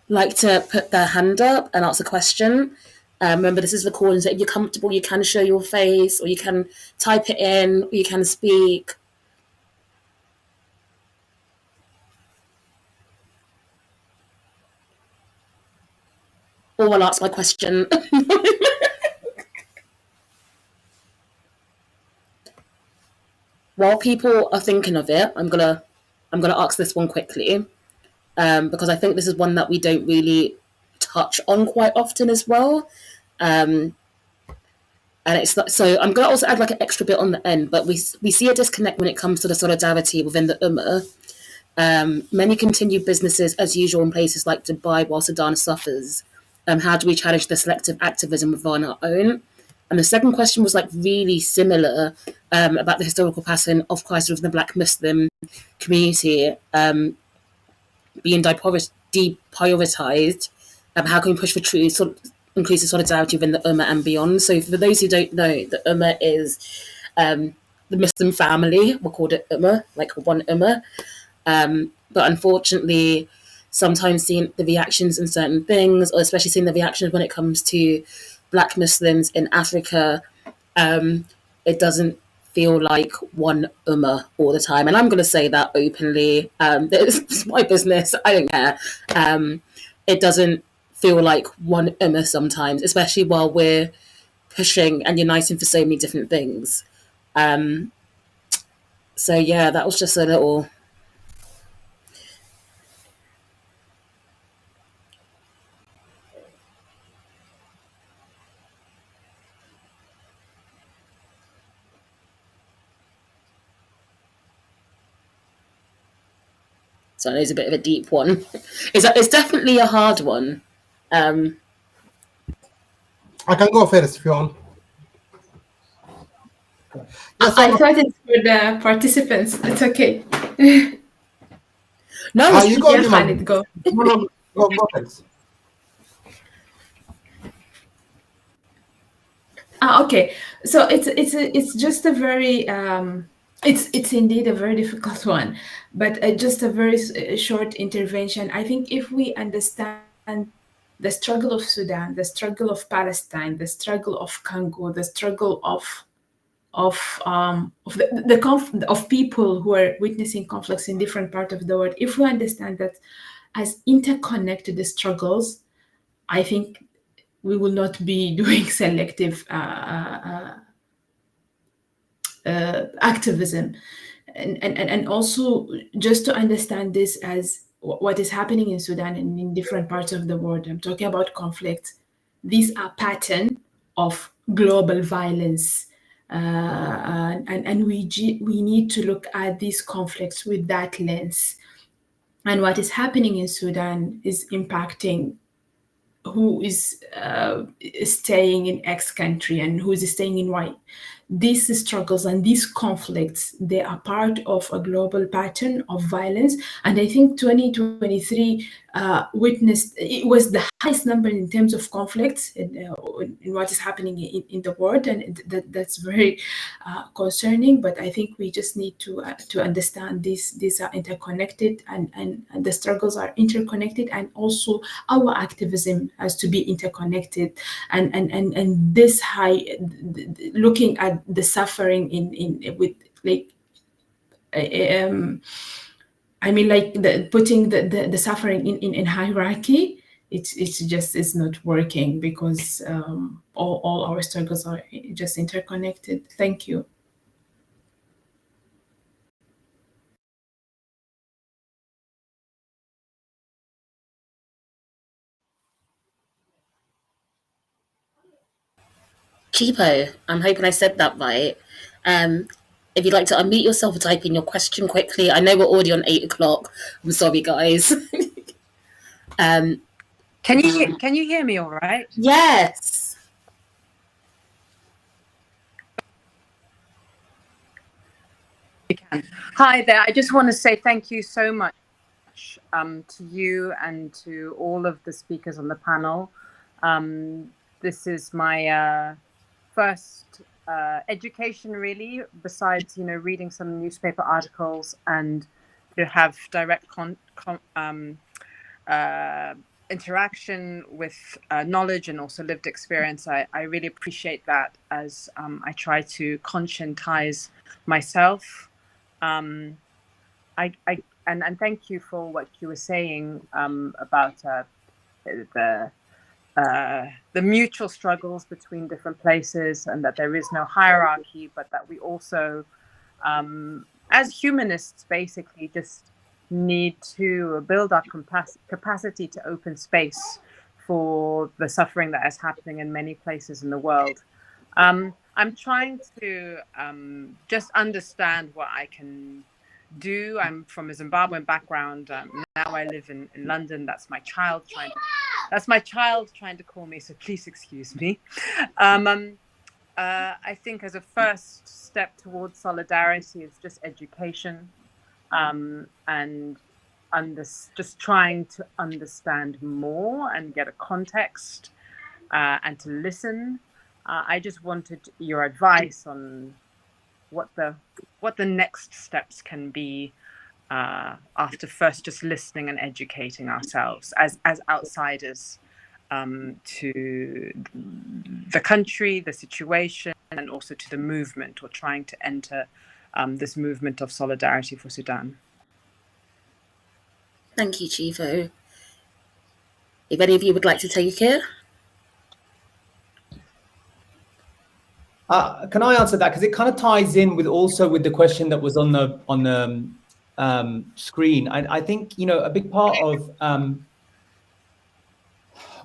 like to put their hand up and ask a question? Remember, this is recording, so if you're comfortable, you can show your face, or you can type it in, or you can speak. Or I'll ask my question. While people are thinking of it, I'm gonna ask this one quickly, because I think this is one that we don't really touch on quite often as well. And it's not, so I'm gonna also add like an extra bit on the end. But we see a disconnect when it comes to the solidarity within the Ummah. Many continue businesses as usual in places like Dubai while Sudan suffers. How do we challenge the selective activism within our own? And the second question was like really similar about the historical pattern of crisis within the Black Muslim community being deprioritized. How can we push for truth, increase the solidarity within the Ummah and beyond? So for those who don't know, the Ummah is the Muslim family. We'll call it Ummah, like one Ummah. But unfortunately, sometimes seeing the reactions in certain things, or especially seeing the reactions when it comes to Black Muslims in Africa, it doesn't feel like one Ummah all the time. And I'm going to say that openly. It's my business. I don't care. It doesn't feel like one Ummah sometimes, especially while we're pushing and uniting for so many different things. So yeah, that was just a little... So it's a bit of a deep one. It's definitely a hard one. I can go first if you want. Yes, I thought it's for the participants. It's okay. No, you go, Khalid, go. Go first. Okay, so it's just a very it's indeed a very difficult one, but just a very short intervention. I think if we understand the struggle of Sudan, the struggle of Palestine, the struggle of Congo, the struggle of people who are witnessing conflicts in different parts of the world, if we understand that as interconnected struggles, I think we will not be doing selective activism. And also just to understand this as what is happening in Sudan and in different parts of the world. I'm talking about conflict. These are patterns of global violence. And we need to look at these conflicts with that lens. And what is happening in Sudan is impacting who is staying in X country and who is staying in Y. these struggles and these conflicts, they are part of a global pattern of violence. And I think 2023 witnessed, it was the highest number in terms of conflicts in what is happening in the world, and that's very concerning. But I think we just need to understand these are interconnected, and the struggles are interconnected, and also our activism has to be interconnected, and this high, looking at the suffering in with like I mean, like putting the suffering in hierarchy, it's just is not working, because all our struggles are just interconnected. Thank you. Chipo, I'm hoping I said that right. If you'd like to unmute yourself or type in your question quickly. I know we're already on 8 o'clock. I'm sorry, guys. Can you hear me all right? Yes. You can. Hi there. I just want to say thank you so much to you and to all of the speakers on the panel. This is my first education, really, besides, you know, reading some newspaper articles, and to have direct interaction with knowledge and also lived experience. I really appreciate that, as I try to conscientize myself. And thank you for what you were saying about the mutual struggles between different places, and that there is no hierarchy, but that we also, as humanists, basically just need to build our capacity to open space for the suffering that is happening in many places in the world. I'm trying to just understand what I can do. I'm from a Zimbabwean background. Now I live in London. That's my child trying to call me, so please excuse me. I think as a first step towards solidarity is just education, and just trying to understand more and get a context, and to listen. I just wanted your advice on what the next steps can be, after first just listening and educating ourselves as outsiders to the country, the situation, and also to the movement, or trying to enter this movement of solidarity for Sudan. Thank you, Chivo. If any of you would like to take it. Can I answer that? Because it kind of ties in with the question that was on the screen. I think, you know, a big part of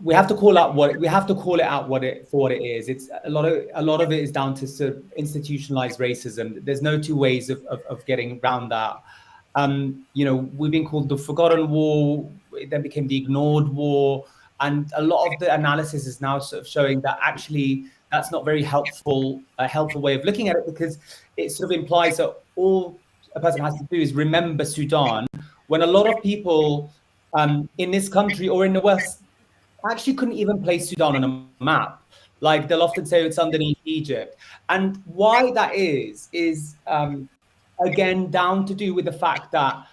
we have to call it out for what it is. It's a lot of it is down to sort of institutionalized racism. There's no two ways of getting around that. You know, we've been called the forgotten war. It then became the ignored war, and a lot of the analysis is now sort of showing that actually that's not very helpful. A helpful way of looking at it, because it sort of implies that all a person has to do is remember Sudan, when a lot of people in this country or in the West actually couldn't even place Sudan on a map. Like, they'll often say it's underneath Egypt. And why that is again, down to do with the fact that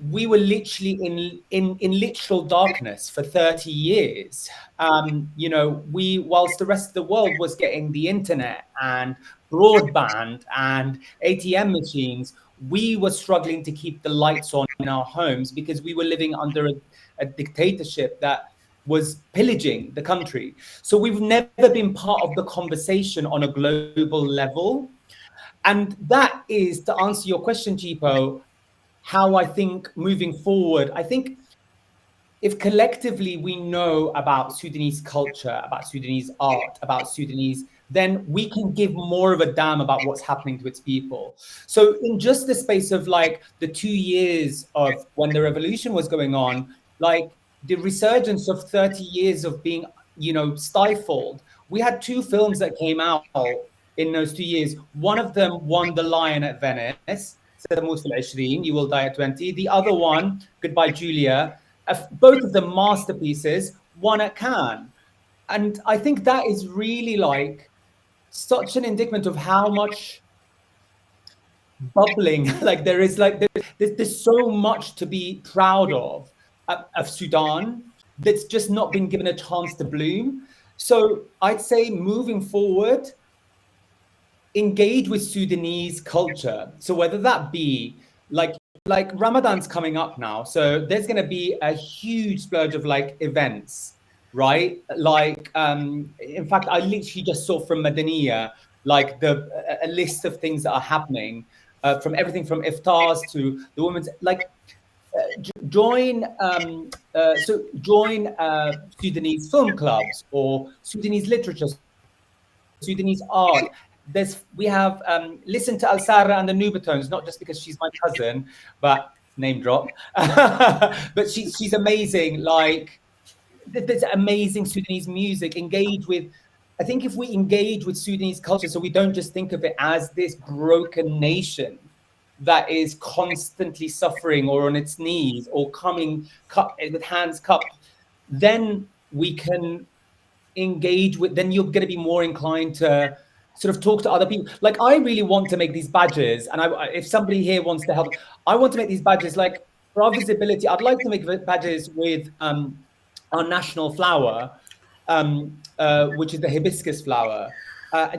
we were literally in literal darkness for 30 years. You know, whilst the rest of the world was getting the internet and broadband and ATM machines, we were struggling to keep the lights on in our homes, because we were living under a dictatorship that was pillaging the country. So we've never been part of the conversation on a global level. And that is, to answer your question, Chipo, how I think moving forward, I think if collectively we know about Sudanese culture, about Sudanese art, about Sudanese, then we can give more of a damn about what's happening to its people. So in just the space of like the 2 years of when the revolution was going on, like the resurgence of 30 years of being, you know, stifled, we had 2 films that came out in those 2 years. One of them won the Lion at Venice, ستموت في العشرين, You Will Die at 20. The other one, Goodbye Julia, both of them masterpieces, won at Cannes. And I think that is really like such an indictment of how much bubbling, like there's so much to be proud of Sudan that's just not been given a chance to bloom. So I'd say moving forward, engage with Sudanese culture. So whether that be like Ramadan's coming up now, so there's going to be a huge splurge of like events, right? Like in fact, I literally just saw from Madaniya like a list of things that are happening, from everything from iftars to the women's like join Sudanese film clubs or Sudanese literature, Sudanese art. We have listened to Al Sarah and the Nubatones, not just because she's my cousin, but name drop. But she's amazing. Like there's amazing Sudanese music. Engage with. I think if we engage with Sudanese culture, so we don't just think of it as this broken nation that is constantly suffering or on its knees or coming with hands cupped, then we can engage with, then you're going to be more inclined to sort of talk to other people. Like I really want to make these badges, and if somebody here wants to help, I want to make these badges like for our visibility. I'd like to make badges with our national flower, which is the hibiscus flower,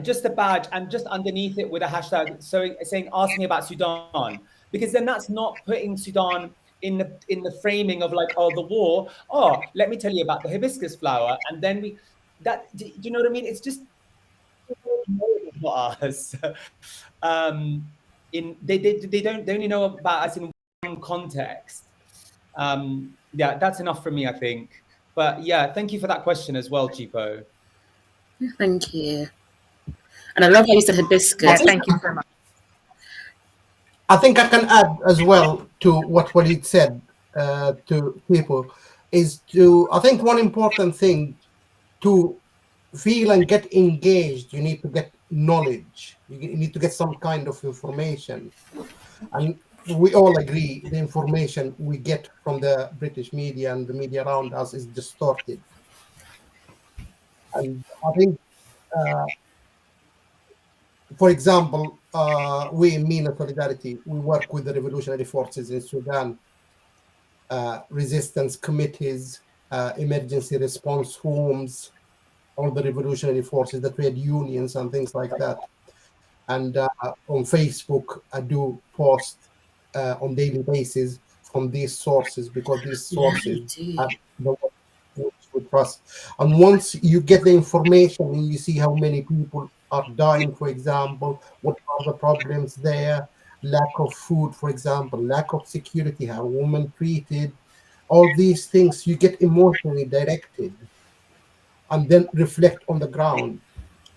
just a badge, and just underneath it with a hashtag saying ask me about Sudan, because then that's not putting Sudan in the framing of like, oh, the war. Oh, let me tell you about the hibiscus flower, and then do you know what I mean? It's just not us. They only know about us in one context. Yeah, that's enough for me, I think. But yeah, thank you for that question as well, Chipo. Thank you. And I love how you said hibiscus. Yeah, thank you so much. I think I can add as well to what Waleed said to people is I think one important thing to feel and get engaged, you need to get knowledge. You need to get some kind of information. And we all agree the information we get from the British media and the media around us is distorted. And I think, for example, we in MENA Solidarity, we work with the revolutionary forces in Sudan, resistance committees, emergency response rooms, all the revolutionary forces, the trade unions and things like that. And on Facebook, I do post on daily basis from these sources, because these sources are the ones we trust. And once you get the information and you see how many people are dying, for example, what are the problems there, lack of food, for example, lack of security, how women treated, all these things, you get emotionally directed and then reflect on the ground.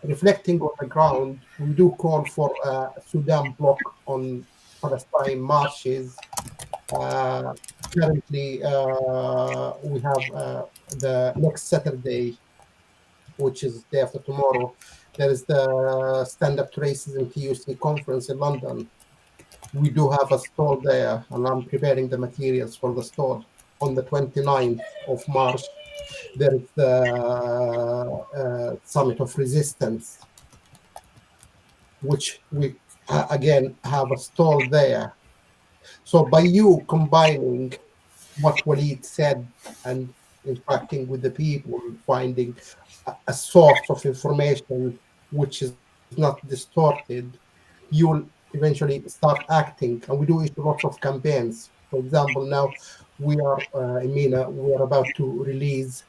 Reflecting on the ground, we do call for a Sudan block on Palestine marches. Currently, we have the next Saturday, which is day after tomorrow, there is the Stand Up to Racism TUC conference in London. We do have a stall there, and I'm preparing the materials for the stall. On the 29th of March, there is the Summit of Resistance, which we again have a stall there. So by you combining what Waleed said and interacting with the people, finding a source of information which is not distorted, you'll eventually start acting. And we do lots of campaigns. For example, now we are in MENA, we are about to release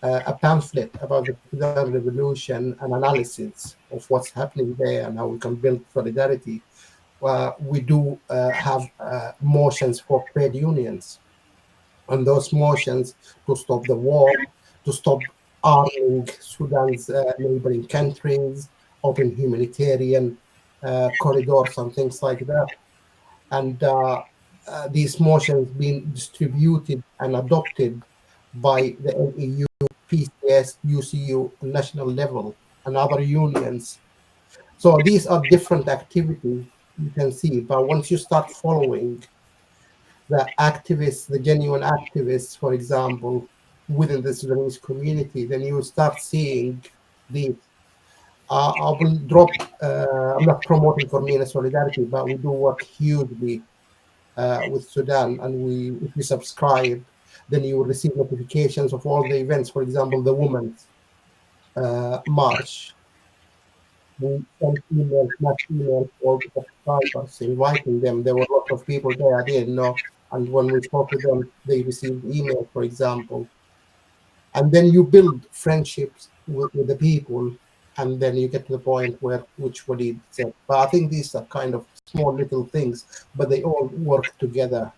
a pamphlet about the Sudan Revolution, an analysis of what's happening there and how we can build solidarity. We do have motions for trade unions, and those motions to stop the war, to stop arming Sudan's neighboring countries, open humanitarian corridors and things like that. And these motions being distributed and adopted by the NEU, PCS, UCU, national level, and other unions. So these are different activities you can see, but once you start following the activists, the genuine activists, for example, within the Sudanese community, then you will start seeing these. I will drop, I'm not promoting for MENA Solidarity, but we do work hugely with Sudan, and if you subscribe, then you will receive notifications of all the events. For example, the Women's March. We sent emails, mass emails to all the subscribers, inviting them. There were a lot of people there I didn't know, and when we spoke with them, they received email, for example. And then you build friendships with the people, and then you get to the point where which Waleed said. But I think these are kind of small little things, but they all work together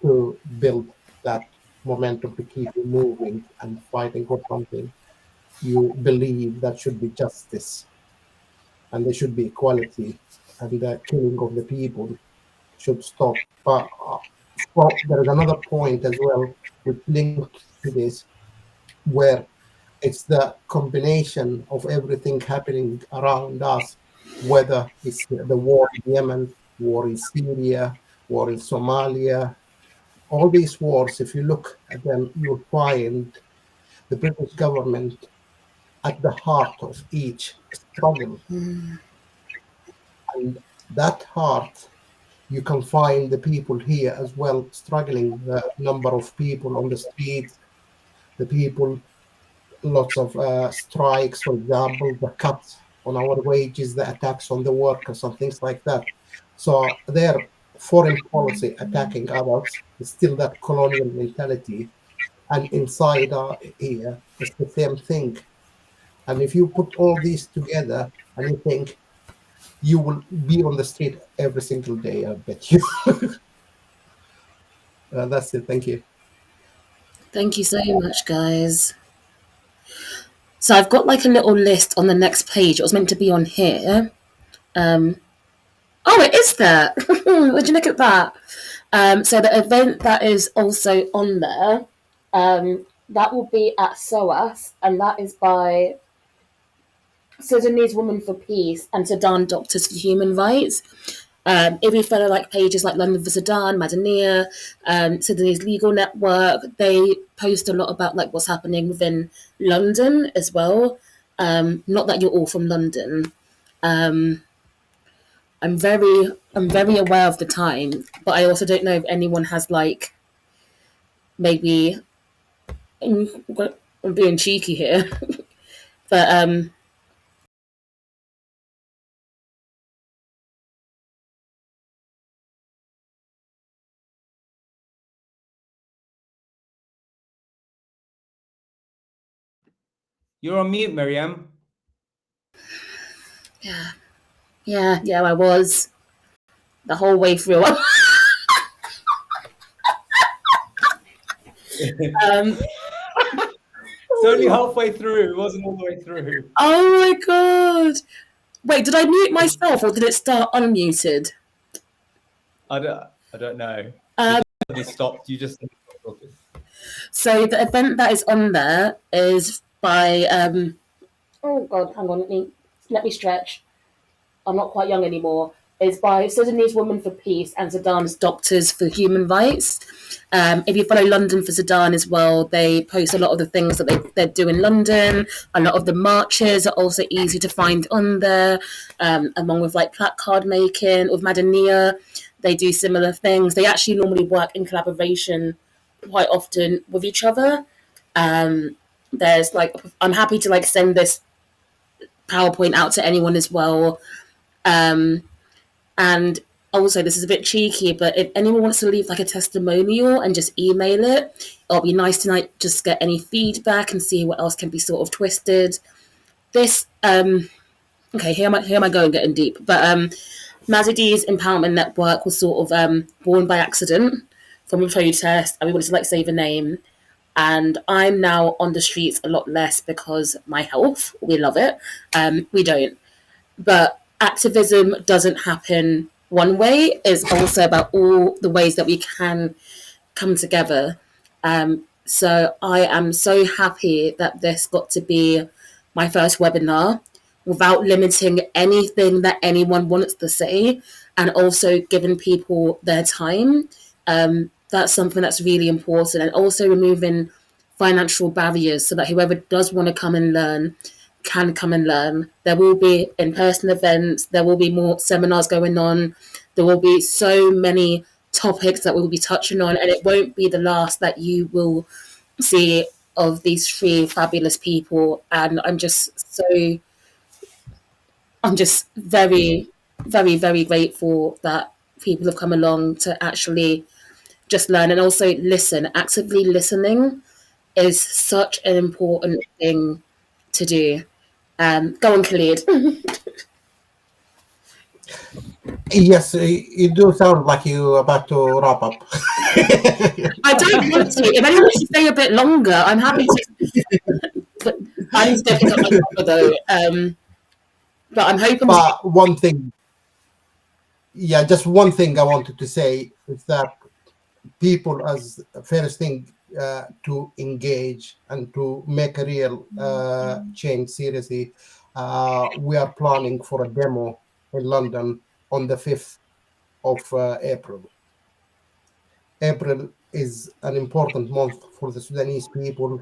to build that momentum to keep you moving and fighting for something you believe that should be justice, and there should be equality, and the killing of the people should stop. But there is another point as well, which linked to this, where it's the combination of everything happening around us, whether it's the war in Yemen, war in Syria, war in Somalia, all these wars. If you look at them, you'll find the British government at the heart of each struggle. And that heart, you can find the people here as well struggling, the number of people on the streets, the people, lots of strikes, for example, the cuts on our wages, the attacks on the workers, and things like that. So their foreign policy attacking others is still that colonial mentality. And inside here, it's the same thing. And if you put all these together and you think, you will be on the street every single day, I bet you. That's it. Thank you. Thank you so much, guys. So I've got like a little list on the next page. It was meant to be on here. Oh, it is there. Would you look at that? So the event that is also on there, that will be at SOAS, and that is by Sudanese Women for Peace and Sudan Doctors for Human Rights. If you follow like pages like London for Sudan, Madania, Sudanese Legal Network, they post a lot about like what's happening within London as well. Not that you're all from London. I'm very aware of the time, but I also don't know if anyone has like maybe I'm being cheeky here, but You're on mute, Miriam. yeah, I was the whole way through. It's only halfway through. It wasn't all the way through. Oh my god! Wait, did I mute myself or did it start unmuted? I don't know. You stopped. You just stopped. So the event that is on there is by oh god, hang on, let me stretch. I'm not quite young anymore. Is by Sudanese Women for Peace and Sudan's Doctors for Human Rights. If you follow London for Sudan as well, they post a lot of the things that they do in London. A lot of the marches are also easy to find on there, along with like placard making. With Madania, they do similar things. They actually normally work in collaboration quite often with each other. There's like, I'm happy to like send this PowerPoint out to anyone as well. And also, this is a bit cheeky, but if anyone wants to leave like a testimonial and just email it, it'll be nice to like just get any feedback and see what else can be sort of twisted. This okay, here am I going getting deep, but Mazidi's Empowerment Network was sort of born by accident from a protest, and we wanted to like save a name. And I'm now on the streets a lot less because my health. We love it. We don't. But activism doesn't happen one way. It's also about all the ways that we can come together. So I am so happy that this got to be my first webinar. without limiting anything that anyone wants to say, and also giving people their time. That's something that's really important, and also removing financial barriers so that whoever does want to come and learn can come and learn. There will be in-person events, there will be more seminars going on, there will be so many topics that we'll be touching on, and it won't be the last that you will see of these three fabulous people. And I'm just very, very, very grateful that people have come along to actually just learn and also listen. Actively listening is such an important thing to do. Go on, Khalid. Yes, you do sound like you're about to wrap up. I don't want to. If anyone wants to stay a bit longer, I'm happy to. But I need to go pick up my cover though. But I'm hoping. But one thing, just one thing I wanted to say is that people, as first thing, to engage and to make a real change seriously. We are planning for a demo in London on the 5th of April. April is an important month for the Sudanese people.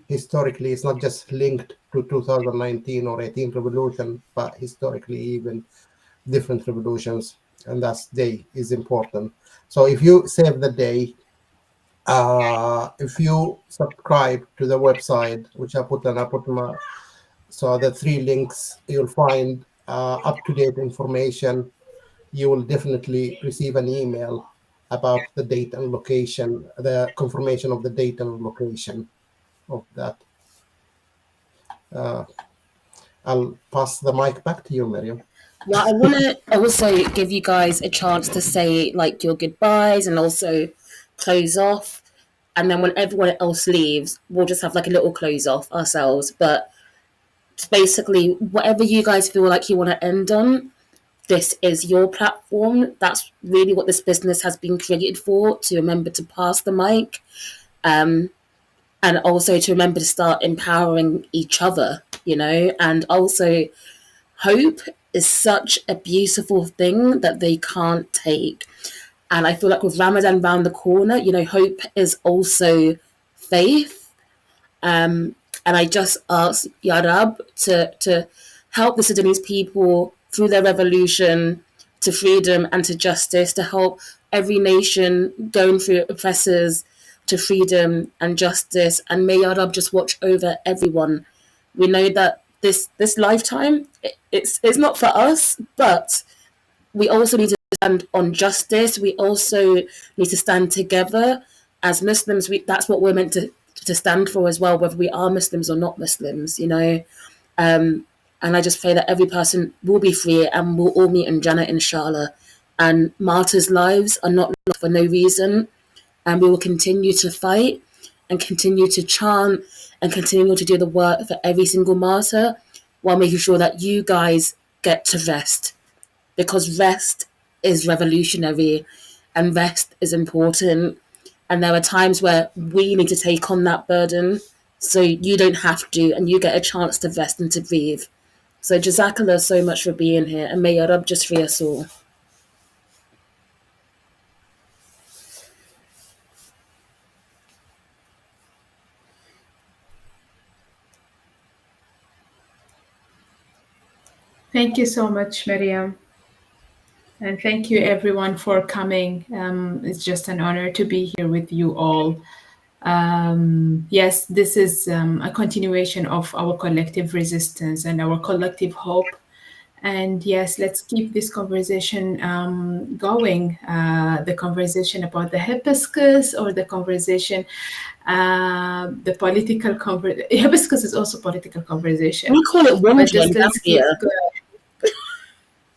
Historically, it's not just linked to 2019 or 18 revolution, but historically even different revolutions, and that day is important. So if you save the day, if you subscribe to the website, which I put my, so the 3 links, you'll find up-to-date information. You will definitely receive an email about the date and location, the confirmation of the date and location of that. I'll pass the mic back to you, Miriam. Well, I want to also give you guys a chance to say like your goodbyes and also close off. And then when everyone else leaves, we'll just have like a little close off ourselves. But basically, whatever you guys feel like you want to end on, this is your platform. That's really what this business has been created for, to remember to pass the mic. And also to remember to start empowering each other, you know, and also hope is such a beautiful thing that they can't take. And I feel like with Ramadan round the corner, you know, hope is also faith. And I just ask Yarab to help the Sudanese people through their revolution to freedom and to justice, to help every nation going through oppressors to freedom and justice. And may Yarab just watch over everyone. We know that this lifetime, it's not for us, but we also need to stand on justice. We also need to stand together as Muslims. That's what we're meant to stand for as well, whether we are Muslims or not Muslims, you know. And I just pray that every person will be free and we'll all meet in Jannah, inshallah. And martyrs' lives are not lost for no reason. And we will continue to fight and continue to chant and continue to do the work for every single martyr while making sure that you guys get to rest. Because rest is revolutionary and rest is important. And there are times where we need to take on that burden so you don't have to, and you get a chance to rest and to breathe. So Jazakallah so much for being here, and may Ya Rab just free us all. Thank you so much, Miriam. And thank you everyone for coming. It's just an honor to be here with you all. Yes, this is a continuation of our collective resistance and our collective hope. And yes, let's keep this conversation going. The conversation about the hibiscus, or the conversation, the political hibiscus is also political conversation. We call it wonjo in Gambia.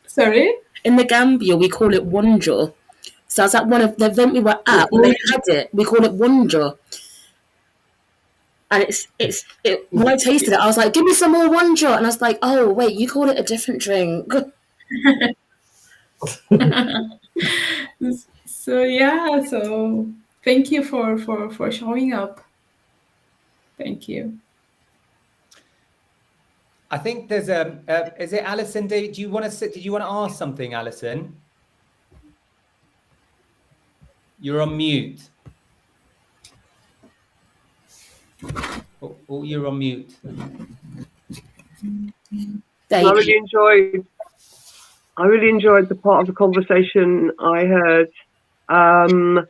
Sorry? In the Gambia, we call it wonjo. So I was at one of the event we were at, when they had it, we call it wonjo. And when I tasted it, I was like, give me some more wonjo. And I was like, oh, wait, you call it a different drink. So thank you for showing up. Thank you. I think there's is it Alison? Did you want to ask something, Alison? You're on mute. Oh, you're on mute. There I you really enjoyed the part of the conversation I heard. And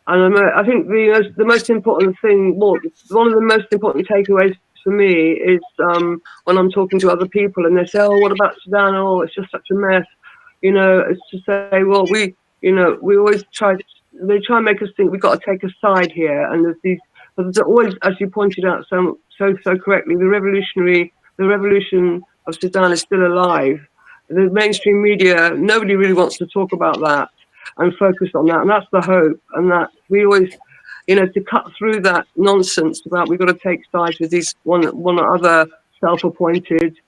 I think the most important thing, well, one of the most important takeaways for me is when I'm talking to other people and they say, "Oh, what about Sudan? Oh, it's just such a mess." It's to say, well, we always they try and make us think we've got to take a side here, and there's always, as you pointed out so correctly, the revolution of Sudan is still alive. The mainstream media, nobody really wants to talk about that and focus on that, and that's the hope. And that we always, to cut through that nonsense about we've got to take sides with these one or other self-appointed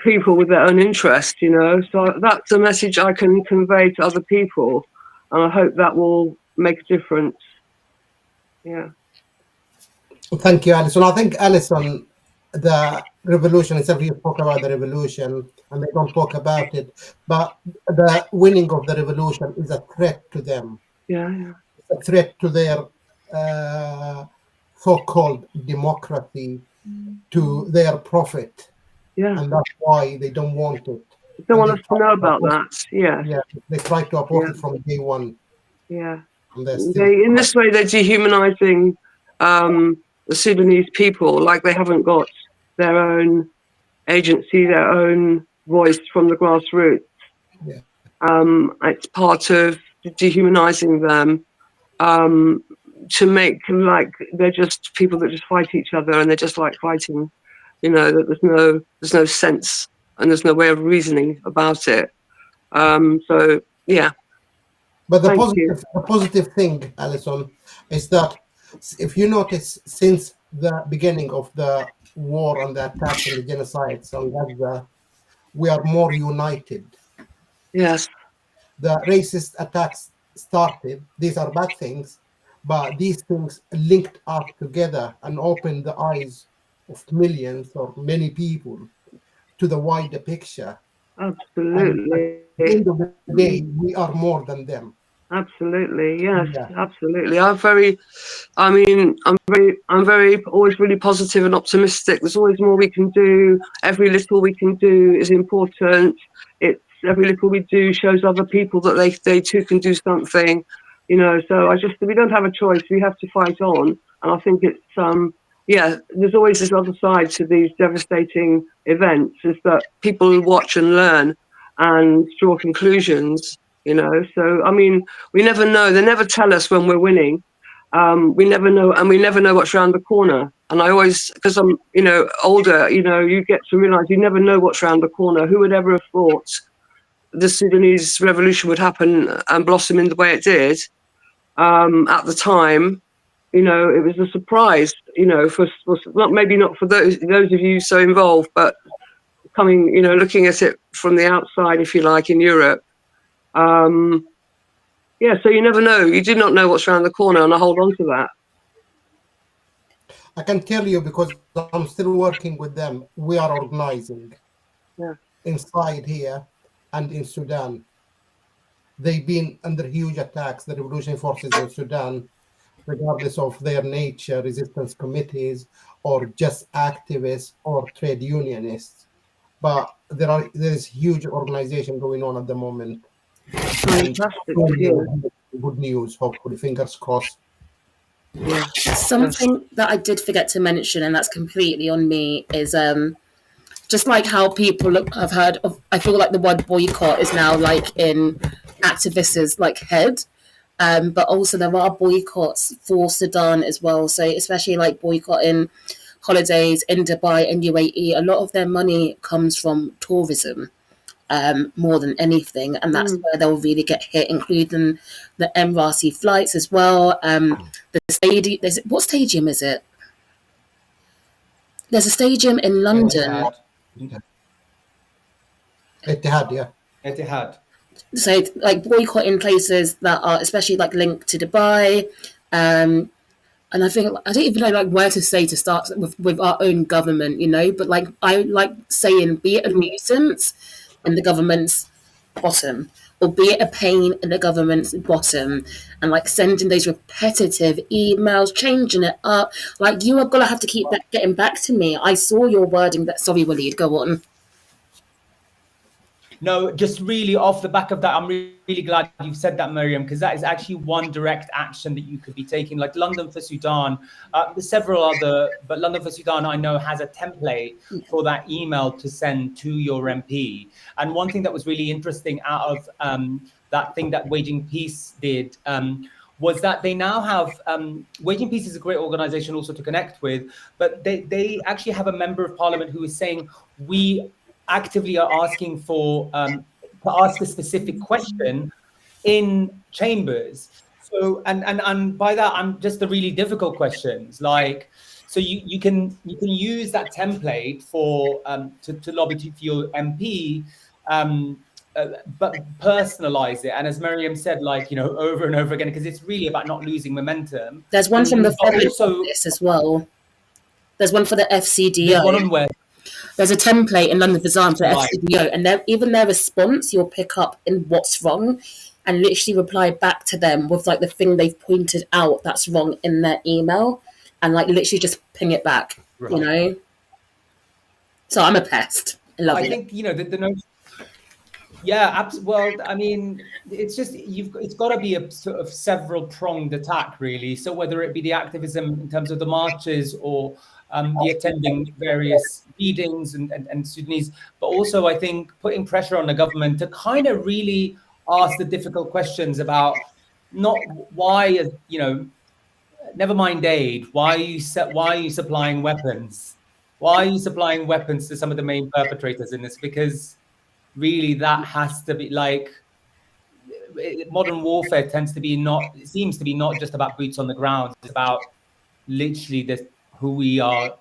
people with their own interest, So that's a message I can convey to other people, and I hope that will make a difference. Yeah. Thank you, Alison. I think, Alison, the revolution is every talk about the revolution and they don't talk about it, but the winning of the revolution is a threat to them. Yeah. It's a threat to their so-called democracy, to their profit. Yeah. And that's why they don't want it. They don't want us to know about that. Yeah. Yeah. They try to oppose it from day one. Yeah. In this way, they're dehumanizing the Sudanese people, like they haven't got their own agency, their own voice from the grassroots. Yeah. It's part of dehumanizing them to make like they're just people that just fight each other, and they're just like fighting. That there's no sense and there's no way of reasoning about it. So yeah. But the positive thing, Alison, is that if you notice, since the beginning of the war and the attacks and the genocides on Gaza, we are more united. Yes. The racist attacks started. These are bad things, but these things linked us together and opened the eyes of millions or many people to the wider picture. Absolutely. And at the end of the day, we are more than them. Absolutely, yes, yeah. Absolutely. I'm very always really positive and optimistic. There's always more we can do. Every little we can do is important. Every little we do shows other people that they too can do something. So we don't have a choice. We have to fight on. And I think it's there's always this other side to these devastating events, is that people watch and learn and draw conclusions. So we never know. They never tell us when we're winning. We never know, and we never know what's around the corner. And I always, because I'm older, you get to realize you never know what's around the corner. Who would ever have thought the Sudanese revolution would happen and blossom in the way it did? At the time, it was a surprise. For not for those of you so involved, but coming, looking at it from the outside, if you like, in Europe. So you never know. You do not know what's around the corner, and I hold on to that. I can tell you, because I'm still working with them, we are organizing inside here and in Sudan. They've been under huge attacks, the revolutionary forces in Sudan, regardless of their nature, resistance committees, or just activists or trade unionists. But there is huge organization going on at the moment. Fantastic. Good news, hopefully, fingers crossed. Something that I did forget to mention, and that's completely on me, is just like how people have heard of, I feel like the word boycott is now like in activists' like head, but also there are boycotts for Sudan as well. So especially like boycotting holidays in Dubai and UAE, a lot of their money comes from tourism. More than anything, and that's where they'll really get hit, including the Emirates flights as well. The stadium, what stadium is it? There's a stadium in London. Etihad, yeah. Etihad. So like boycotting places that are especially like linked to Dubai. And I think I don't even know like where to say to start with our own government, you know. But like I like saying, be it a nuisance in the government's bottom, or be it a pain in the government's bottom, and like sending those repetitive emails, changing it up. Like you are gonna have to keep getting back to me. I saw your wording. That sorry, Waleed, go on. No, just really off the back of that, I'm really glad you've said that, Miriam, because that is actually one direct action that you could be taking. Like London for Sudan, there's several other, but London for Sudan, I know, has a template for that email to send to your MP. And one thing that was really interesting out of that thing that Waging Peace did was that they now have, Waging Peace is a great organization also to connect with, but they actually have a member of parliament who is saying, we actively are asking for to ask a specific question in chambers. So and by that I'm just the really difficult questions, like so you can use that template for to lobby for your MP, but personalize it. And as Miriam said, like, you know, over and over again, because it's really about not losing momentum. There's one from the Foreign also Office as well. There's one for the FCDO. There's one on where there's a template in London Bazaar for Right. FCDO, and even their response, you'll pick up in what's wrong, and literally reply back to them with like the thing they've pointed out that's wrong in their email, and like literally just ping it back. Right. You know. So I'm a pest. I love it. I think, you know, the notion. Yeah, well, I mean, it's just it's got to be a sort of several pronged attack, really. So whether it be the activism in terms of the marches or the attending various readings and Sudanese, but also I think putting pressure on the government to kind of really ask the difficult questions about not why, you know, never mind aid, why are you supplying weapons? Why are you supplying weapons to some of the main perpetrators in this? Because really that has to be like modern warfare seems to be not just about boots on the ground. It's about literally who we are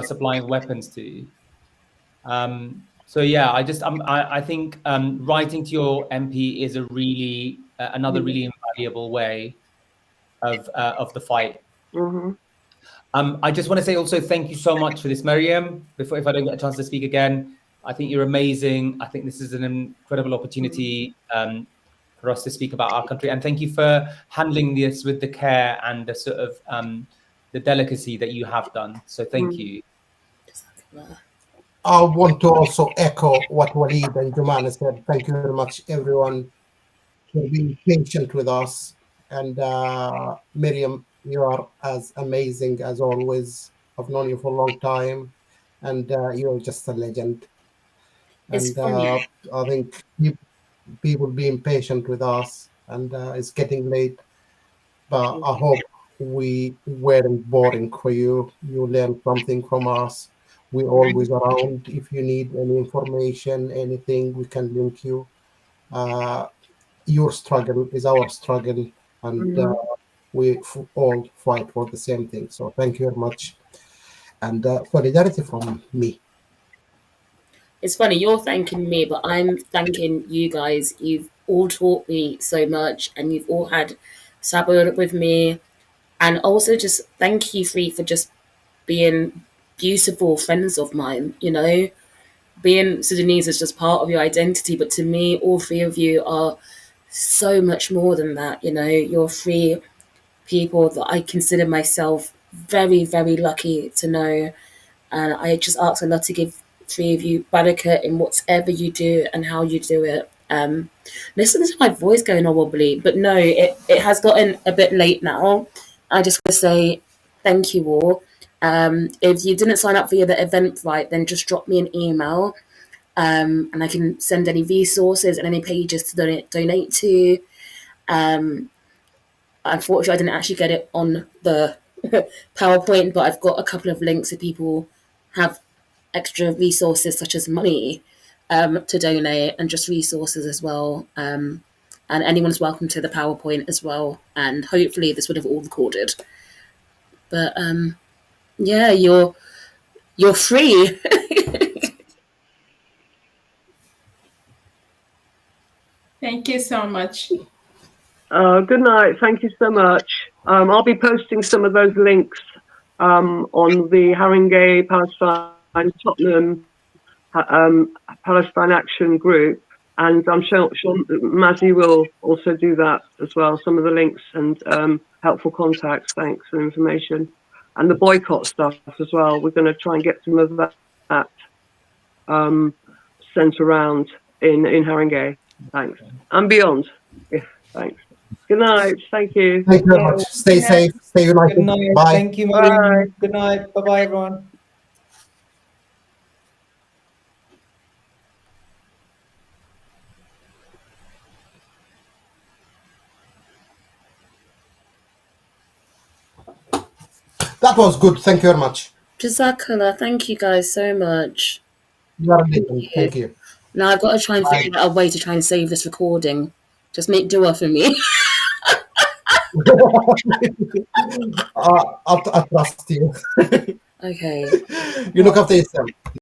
supplying weapons to. So yeah, I think writing to your MP is a really another really invaluable way of the fight. Mm-hmm. I just want to say also thank you so much for this, Miriam. If I don't get a chance to speak again, I think you're amazing. I think this is an incredible opportunity for us to speak about our country. And thank you for handling this with the care and the sort of the delicacy that you have done. So thank you. I want to also echo what Waleed and Jumana said. Thank you very much, everyone, for being patient with us. And Miriam, you are as amazing as always. I've known you for a long time, and you're just a legend. It's And funny. I think people being patient with us, and it's getting late. But I hope we weren't boring for you. You learned something from us. We're always around. If you need any information, anything, we can link you. Your struggle is our struggle, and we all fight for the same thing. So thank you very much, and solidarity from me. It's funny, you're thanking me, but I'm thanking you guys. You've all taught me so much, and you've all had sabr with me. And also just thank you three for just being beautiful friends of mine, you know. Being Sudanese is just part of your identity, but to me, all three of you are so much more than that, you know. You're three people that I consider myself very, very lucky to know. And I just ask Allah to give three of you barakah in whatever you do and how you do it. Listen to my voice going all wobbly, but no, it has gotten a bit late now. I just want to say thank you all. If you didn't sign up for the Eventbrite, then just drop me an email, and I can send any resources and any pages to donate to. Unfortunately, I didn't actually get it on the PowerPoint, but I've got a couple of links if people have extra resources such as money to donate and just resources as well. And anyone's welcome to the PowerPoint as well. And hopefully this would have all recorded. But yeah, you're free. Thank you so much. Good night. Thank you so much. I'll be posting some of those links on the Haringey Palestine Tottenham Palestine Action Group, and I'm sure Mazzy will also do that as well. Some of the links and helpful contacts, thanks for information, and the boycott stuff as well. We're going to try and get some of that sent around in Haringey. Thanks, and beyond. Yeah, thanks. Good night. Thank you. Thank you very much. Stay safe. Stay united. Good night. Bye. Thank you, Bye. Maureen. Good night. Bye-bye, everyone. That was good. Thank you very much. Jazakallah, thank you guys so much. You are welcome. Thank you. Now I've got to try and figure out a way to try and save this recording. Just make dua for me. I trust you. Okay. You look after yourself.